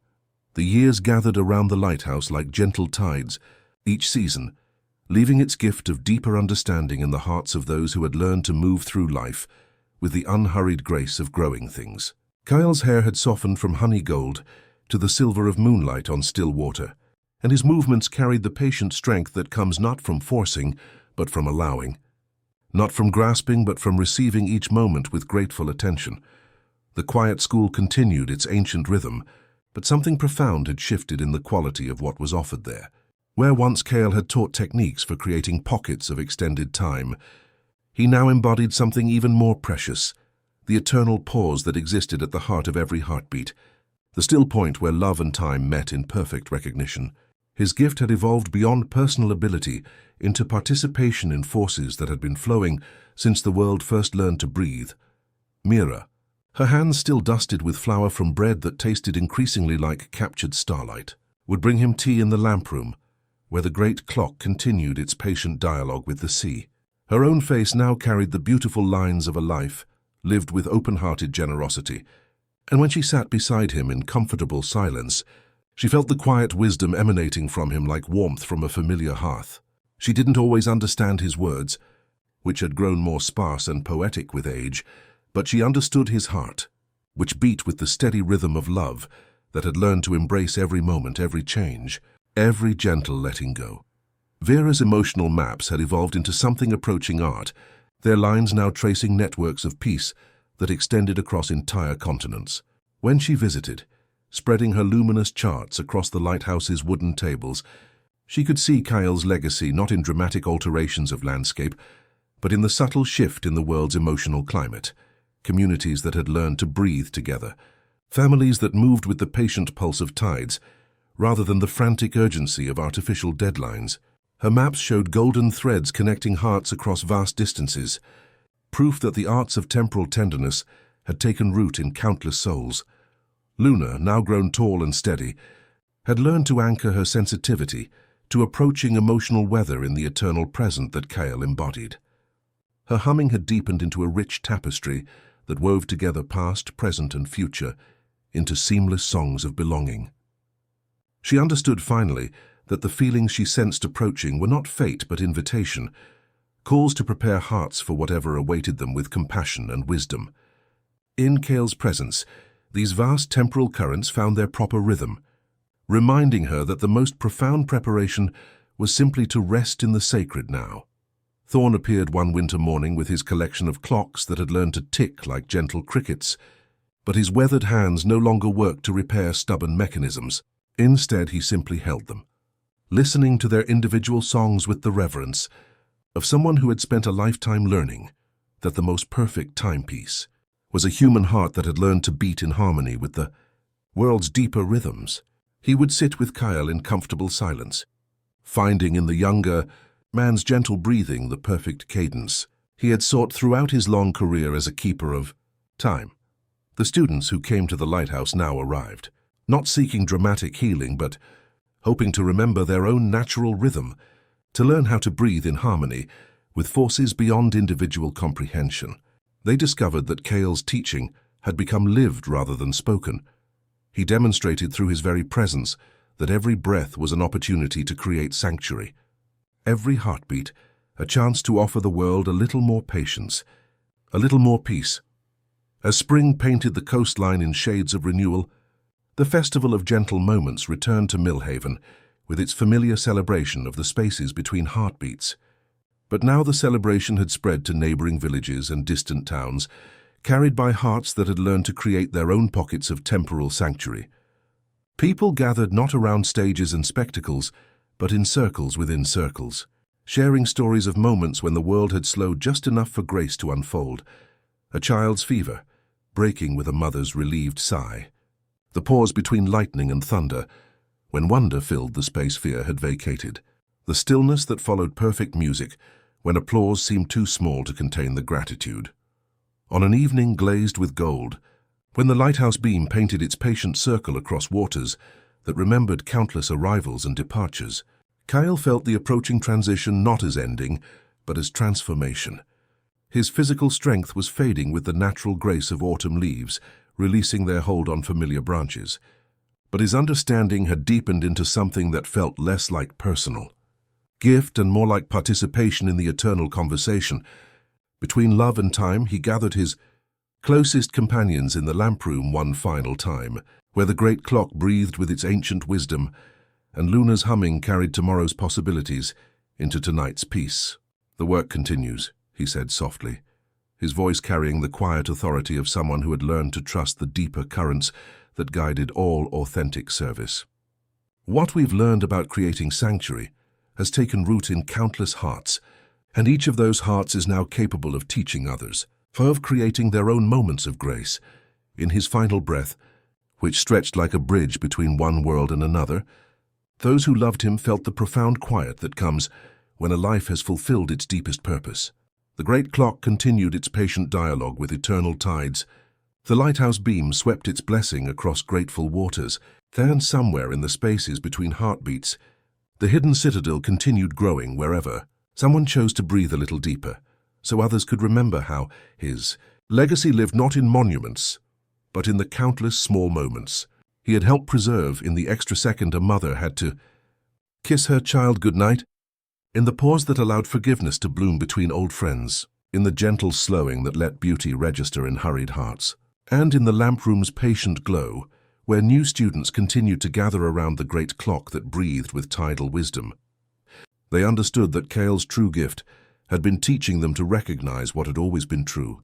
The years gathered around the lighthouse like gentle tides, each season, leaving its gift of deeper understanding in the hearts of those who had learned to move through life with the unhurried grace of growing things. Kyle's hair had softened from honey gold to the silver of moonlight on still water, and his movements carried the patient strength that comes not from forcing, but from allowing, not from grasping, but from receiving each moment with grateful attention. The quiet school continued its ancient rhythm, but something profound had shifted in the quality of what was offered there. Where once Kale had taught techniques for creating pockets of extended time, he now embodied something even more precious, the eternal pause that existed at the heart of every heartbeat, the still point where love and time met in perfect recognition. His gift had evolved beyond personal ability into participation in forces that had been flowing since the world first learned to breathe. Mira, her hands still dusted with flour from bread that tasted increasingly like captured starlight, would bring him tea in the lamp room, where the great clock continued its patient dialogue with the sea. Her own face now carried the beautiful lines of a life lived with open-hearted generosity, and when she sat beside him in comfortable silence, she felt the quiet wisdom emanating from him like warmth from a familiar hearth. She didn't always understand his words, which had grown more sparse and poetic with age, but she understood his heart, which beat with the steady rhythm of love that had learned to embrace every moment, every change, every gentle letting go. Vera's emotional maps had evolved into something approaching art, their lines now tracing networks of peace that extended across entire continents. When she visited, spreading her luminous charts across the lighthouse's wooden tables, she could see Kyle's legacy not in dramatic alterations of landscape, but in the subtle shift in the world's emotional climate. Communities that had learned to breathe together, families that moved with the patient pulse of tides, rather than the frantic urgency of artificial deadlines. Her maps showed golden threads connecting hearts across vast distances, proof that the arts of temporal tenderness had taken root in countless souls. Luna, now grown tall and steady, had learned to anchor her sensitivity to approaching emotional weather in the eternal present that Kyle embodied. Her humming had deepened into a rich tapestry that wove together past, present, and future into seamless songs of belonging. She understood finally that the feelings she sensed approaching were not fate but invitation, calls to prepare hearts for whatever awaited them with compassion and wisdom. In Kale's presence, these vast temporal currents found their proper rhythm, reminding her that the most profound preparation was simply to rest in the sacred now. Thorn appeared one winter morning with his collection of clocks that had learned to tick like gentle crickets, but his weathered hands no longer worked to repair stubborn mechanisms. Instead, he simply held them, listening to their individual songs with the reverence of someone who had spent a lifetime learning that the most perfect timepiece was a human heart that had learned to beat in harmony with the world's deeper rhythms. He would sit with Kyle in comfortable silence, finding in the younger man's gentle breathing the perfect cadence he had sought throughout his long career as a keeper of time. The students who came to the lighthouse now arrived, not seeking dramatic healing but hoping to remember their own natural rhythm, to learn how to breathe in harmony with forces beyond individual comprehension. They discovered that Kale's teaching had become lived rather than spoken. He demonstrated through his very presence that every breath was an opportunity to create sanctuary, every heartbeat a chance to offer the world a little more patience, a little more peace. As spring painted the coastline in shades of renewal, the Festival of Gentle Moments returned to Millhaven with its familiar celebration of the spaces between heartbeats. But now the celebration had spread to neighboring villages and distant towns, carried by hearts that had learned to create their own pockets of temporal sanctuary. People gathered not around stages and spectacles, but in circles within circles, sharing stories of moments when the world had slowed just enough for grace to unfold. A child's fever, breaking with a mother's relieved sigh. The pause between lightning and thunder, when wonder filled the space fear had vacated. The stillness that followed perfect music, when applause seemed too small to contain the gratitude. On an evening glazed with gold, when the lighthouse beam painted its patient circle across waters that remembered countless arrivals and departures, Kyle felt the approaching transition not as ending, but as transformation. His physical strength was fading with the natural grace of autumn leaves, releasing their hold on familiar branches. But his understanding had deepened into something that felt less like personal gift and more like participation in the eternal conversation. Between love and time, he gathered his closest companions in the lamp room one final time, where the great clock breathed with its ancient wisdom, and Luna's humming carried tomorrow's possibilities into tonight's peace. "The work continues," he said softly, his voice carrying the quiet authority of someone who had learned to trust the deeper currents that guided all authentic service. "What we've learned about creating sanctuary has taken root in countless hearts, and each of those hearts is now capable of teaching others, of creating their own moments of grace." In his final breath, which stretched like a bridge between one world and another, Those who loved him felt the profound quiet that comes when a life has fulfilled its deepest purpose. The great clock continued its patient dialogue with eternal tides. The lighthouse beam swept its blessing across grateful waters. Then, somewhere in the spaces between heartbeats, the hidden citadel continued growing wherever. Someone chose to breathe a little deeper, so others could remember how his legacy lived not in monuments, but in the countless small moments he had helped preserve. In the extra second a mother had to kiss her child goodnight, in the pause that allowed forgiveness to bloom between old friends, in the gentle slowing that let beauty register in hurried hearts, and in the lamp room's patient glow, where new students continued to gather around the great clock that breathed with tidal wisdom. They understood that Kale's true gift had been teaching them to recognize what had always been true,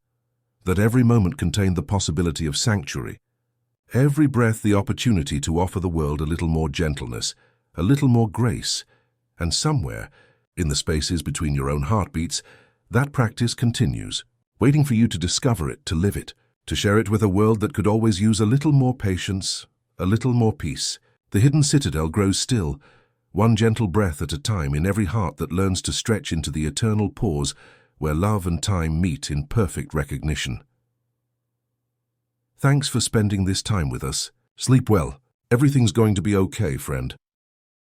that every moment contained the possibility of sanctuary, every breath the opportunity to offer the world a little more gentleness, a little more grace, and somewhere, in the spaces between your own heartbeats, that practice continues, waiting for you to discover it, to live it, to share it with a world that could always use a little more patience, a little more peace. The hidden citadel grows still, one gentle breath at a time in every heart that learns to stretch into the eternal pause where love and time meet in perfect recognition. Thanks for spending this time with us. Sleep well. Everything's going to be okay, friend.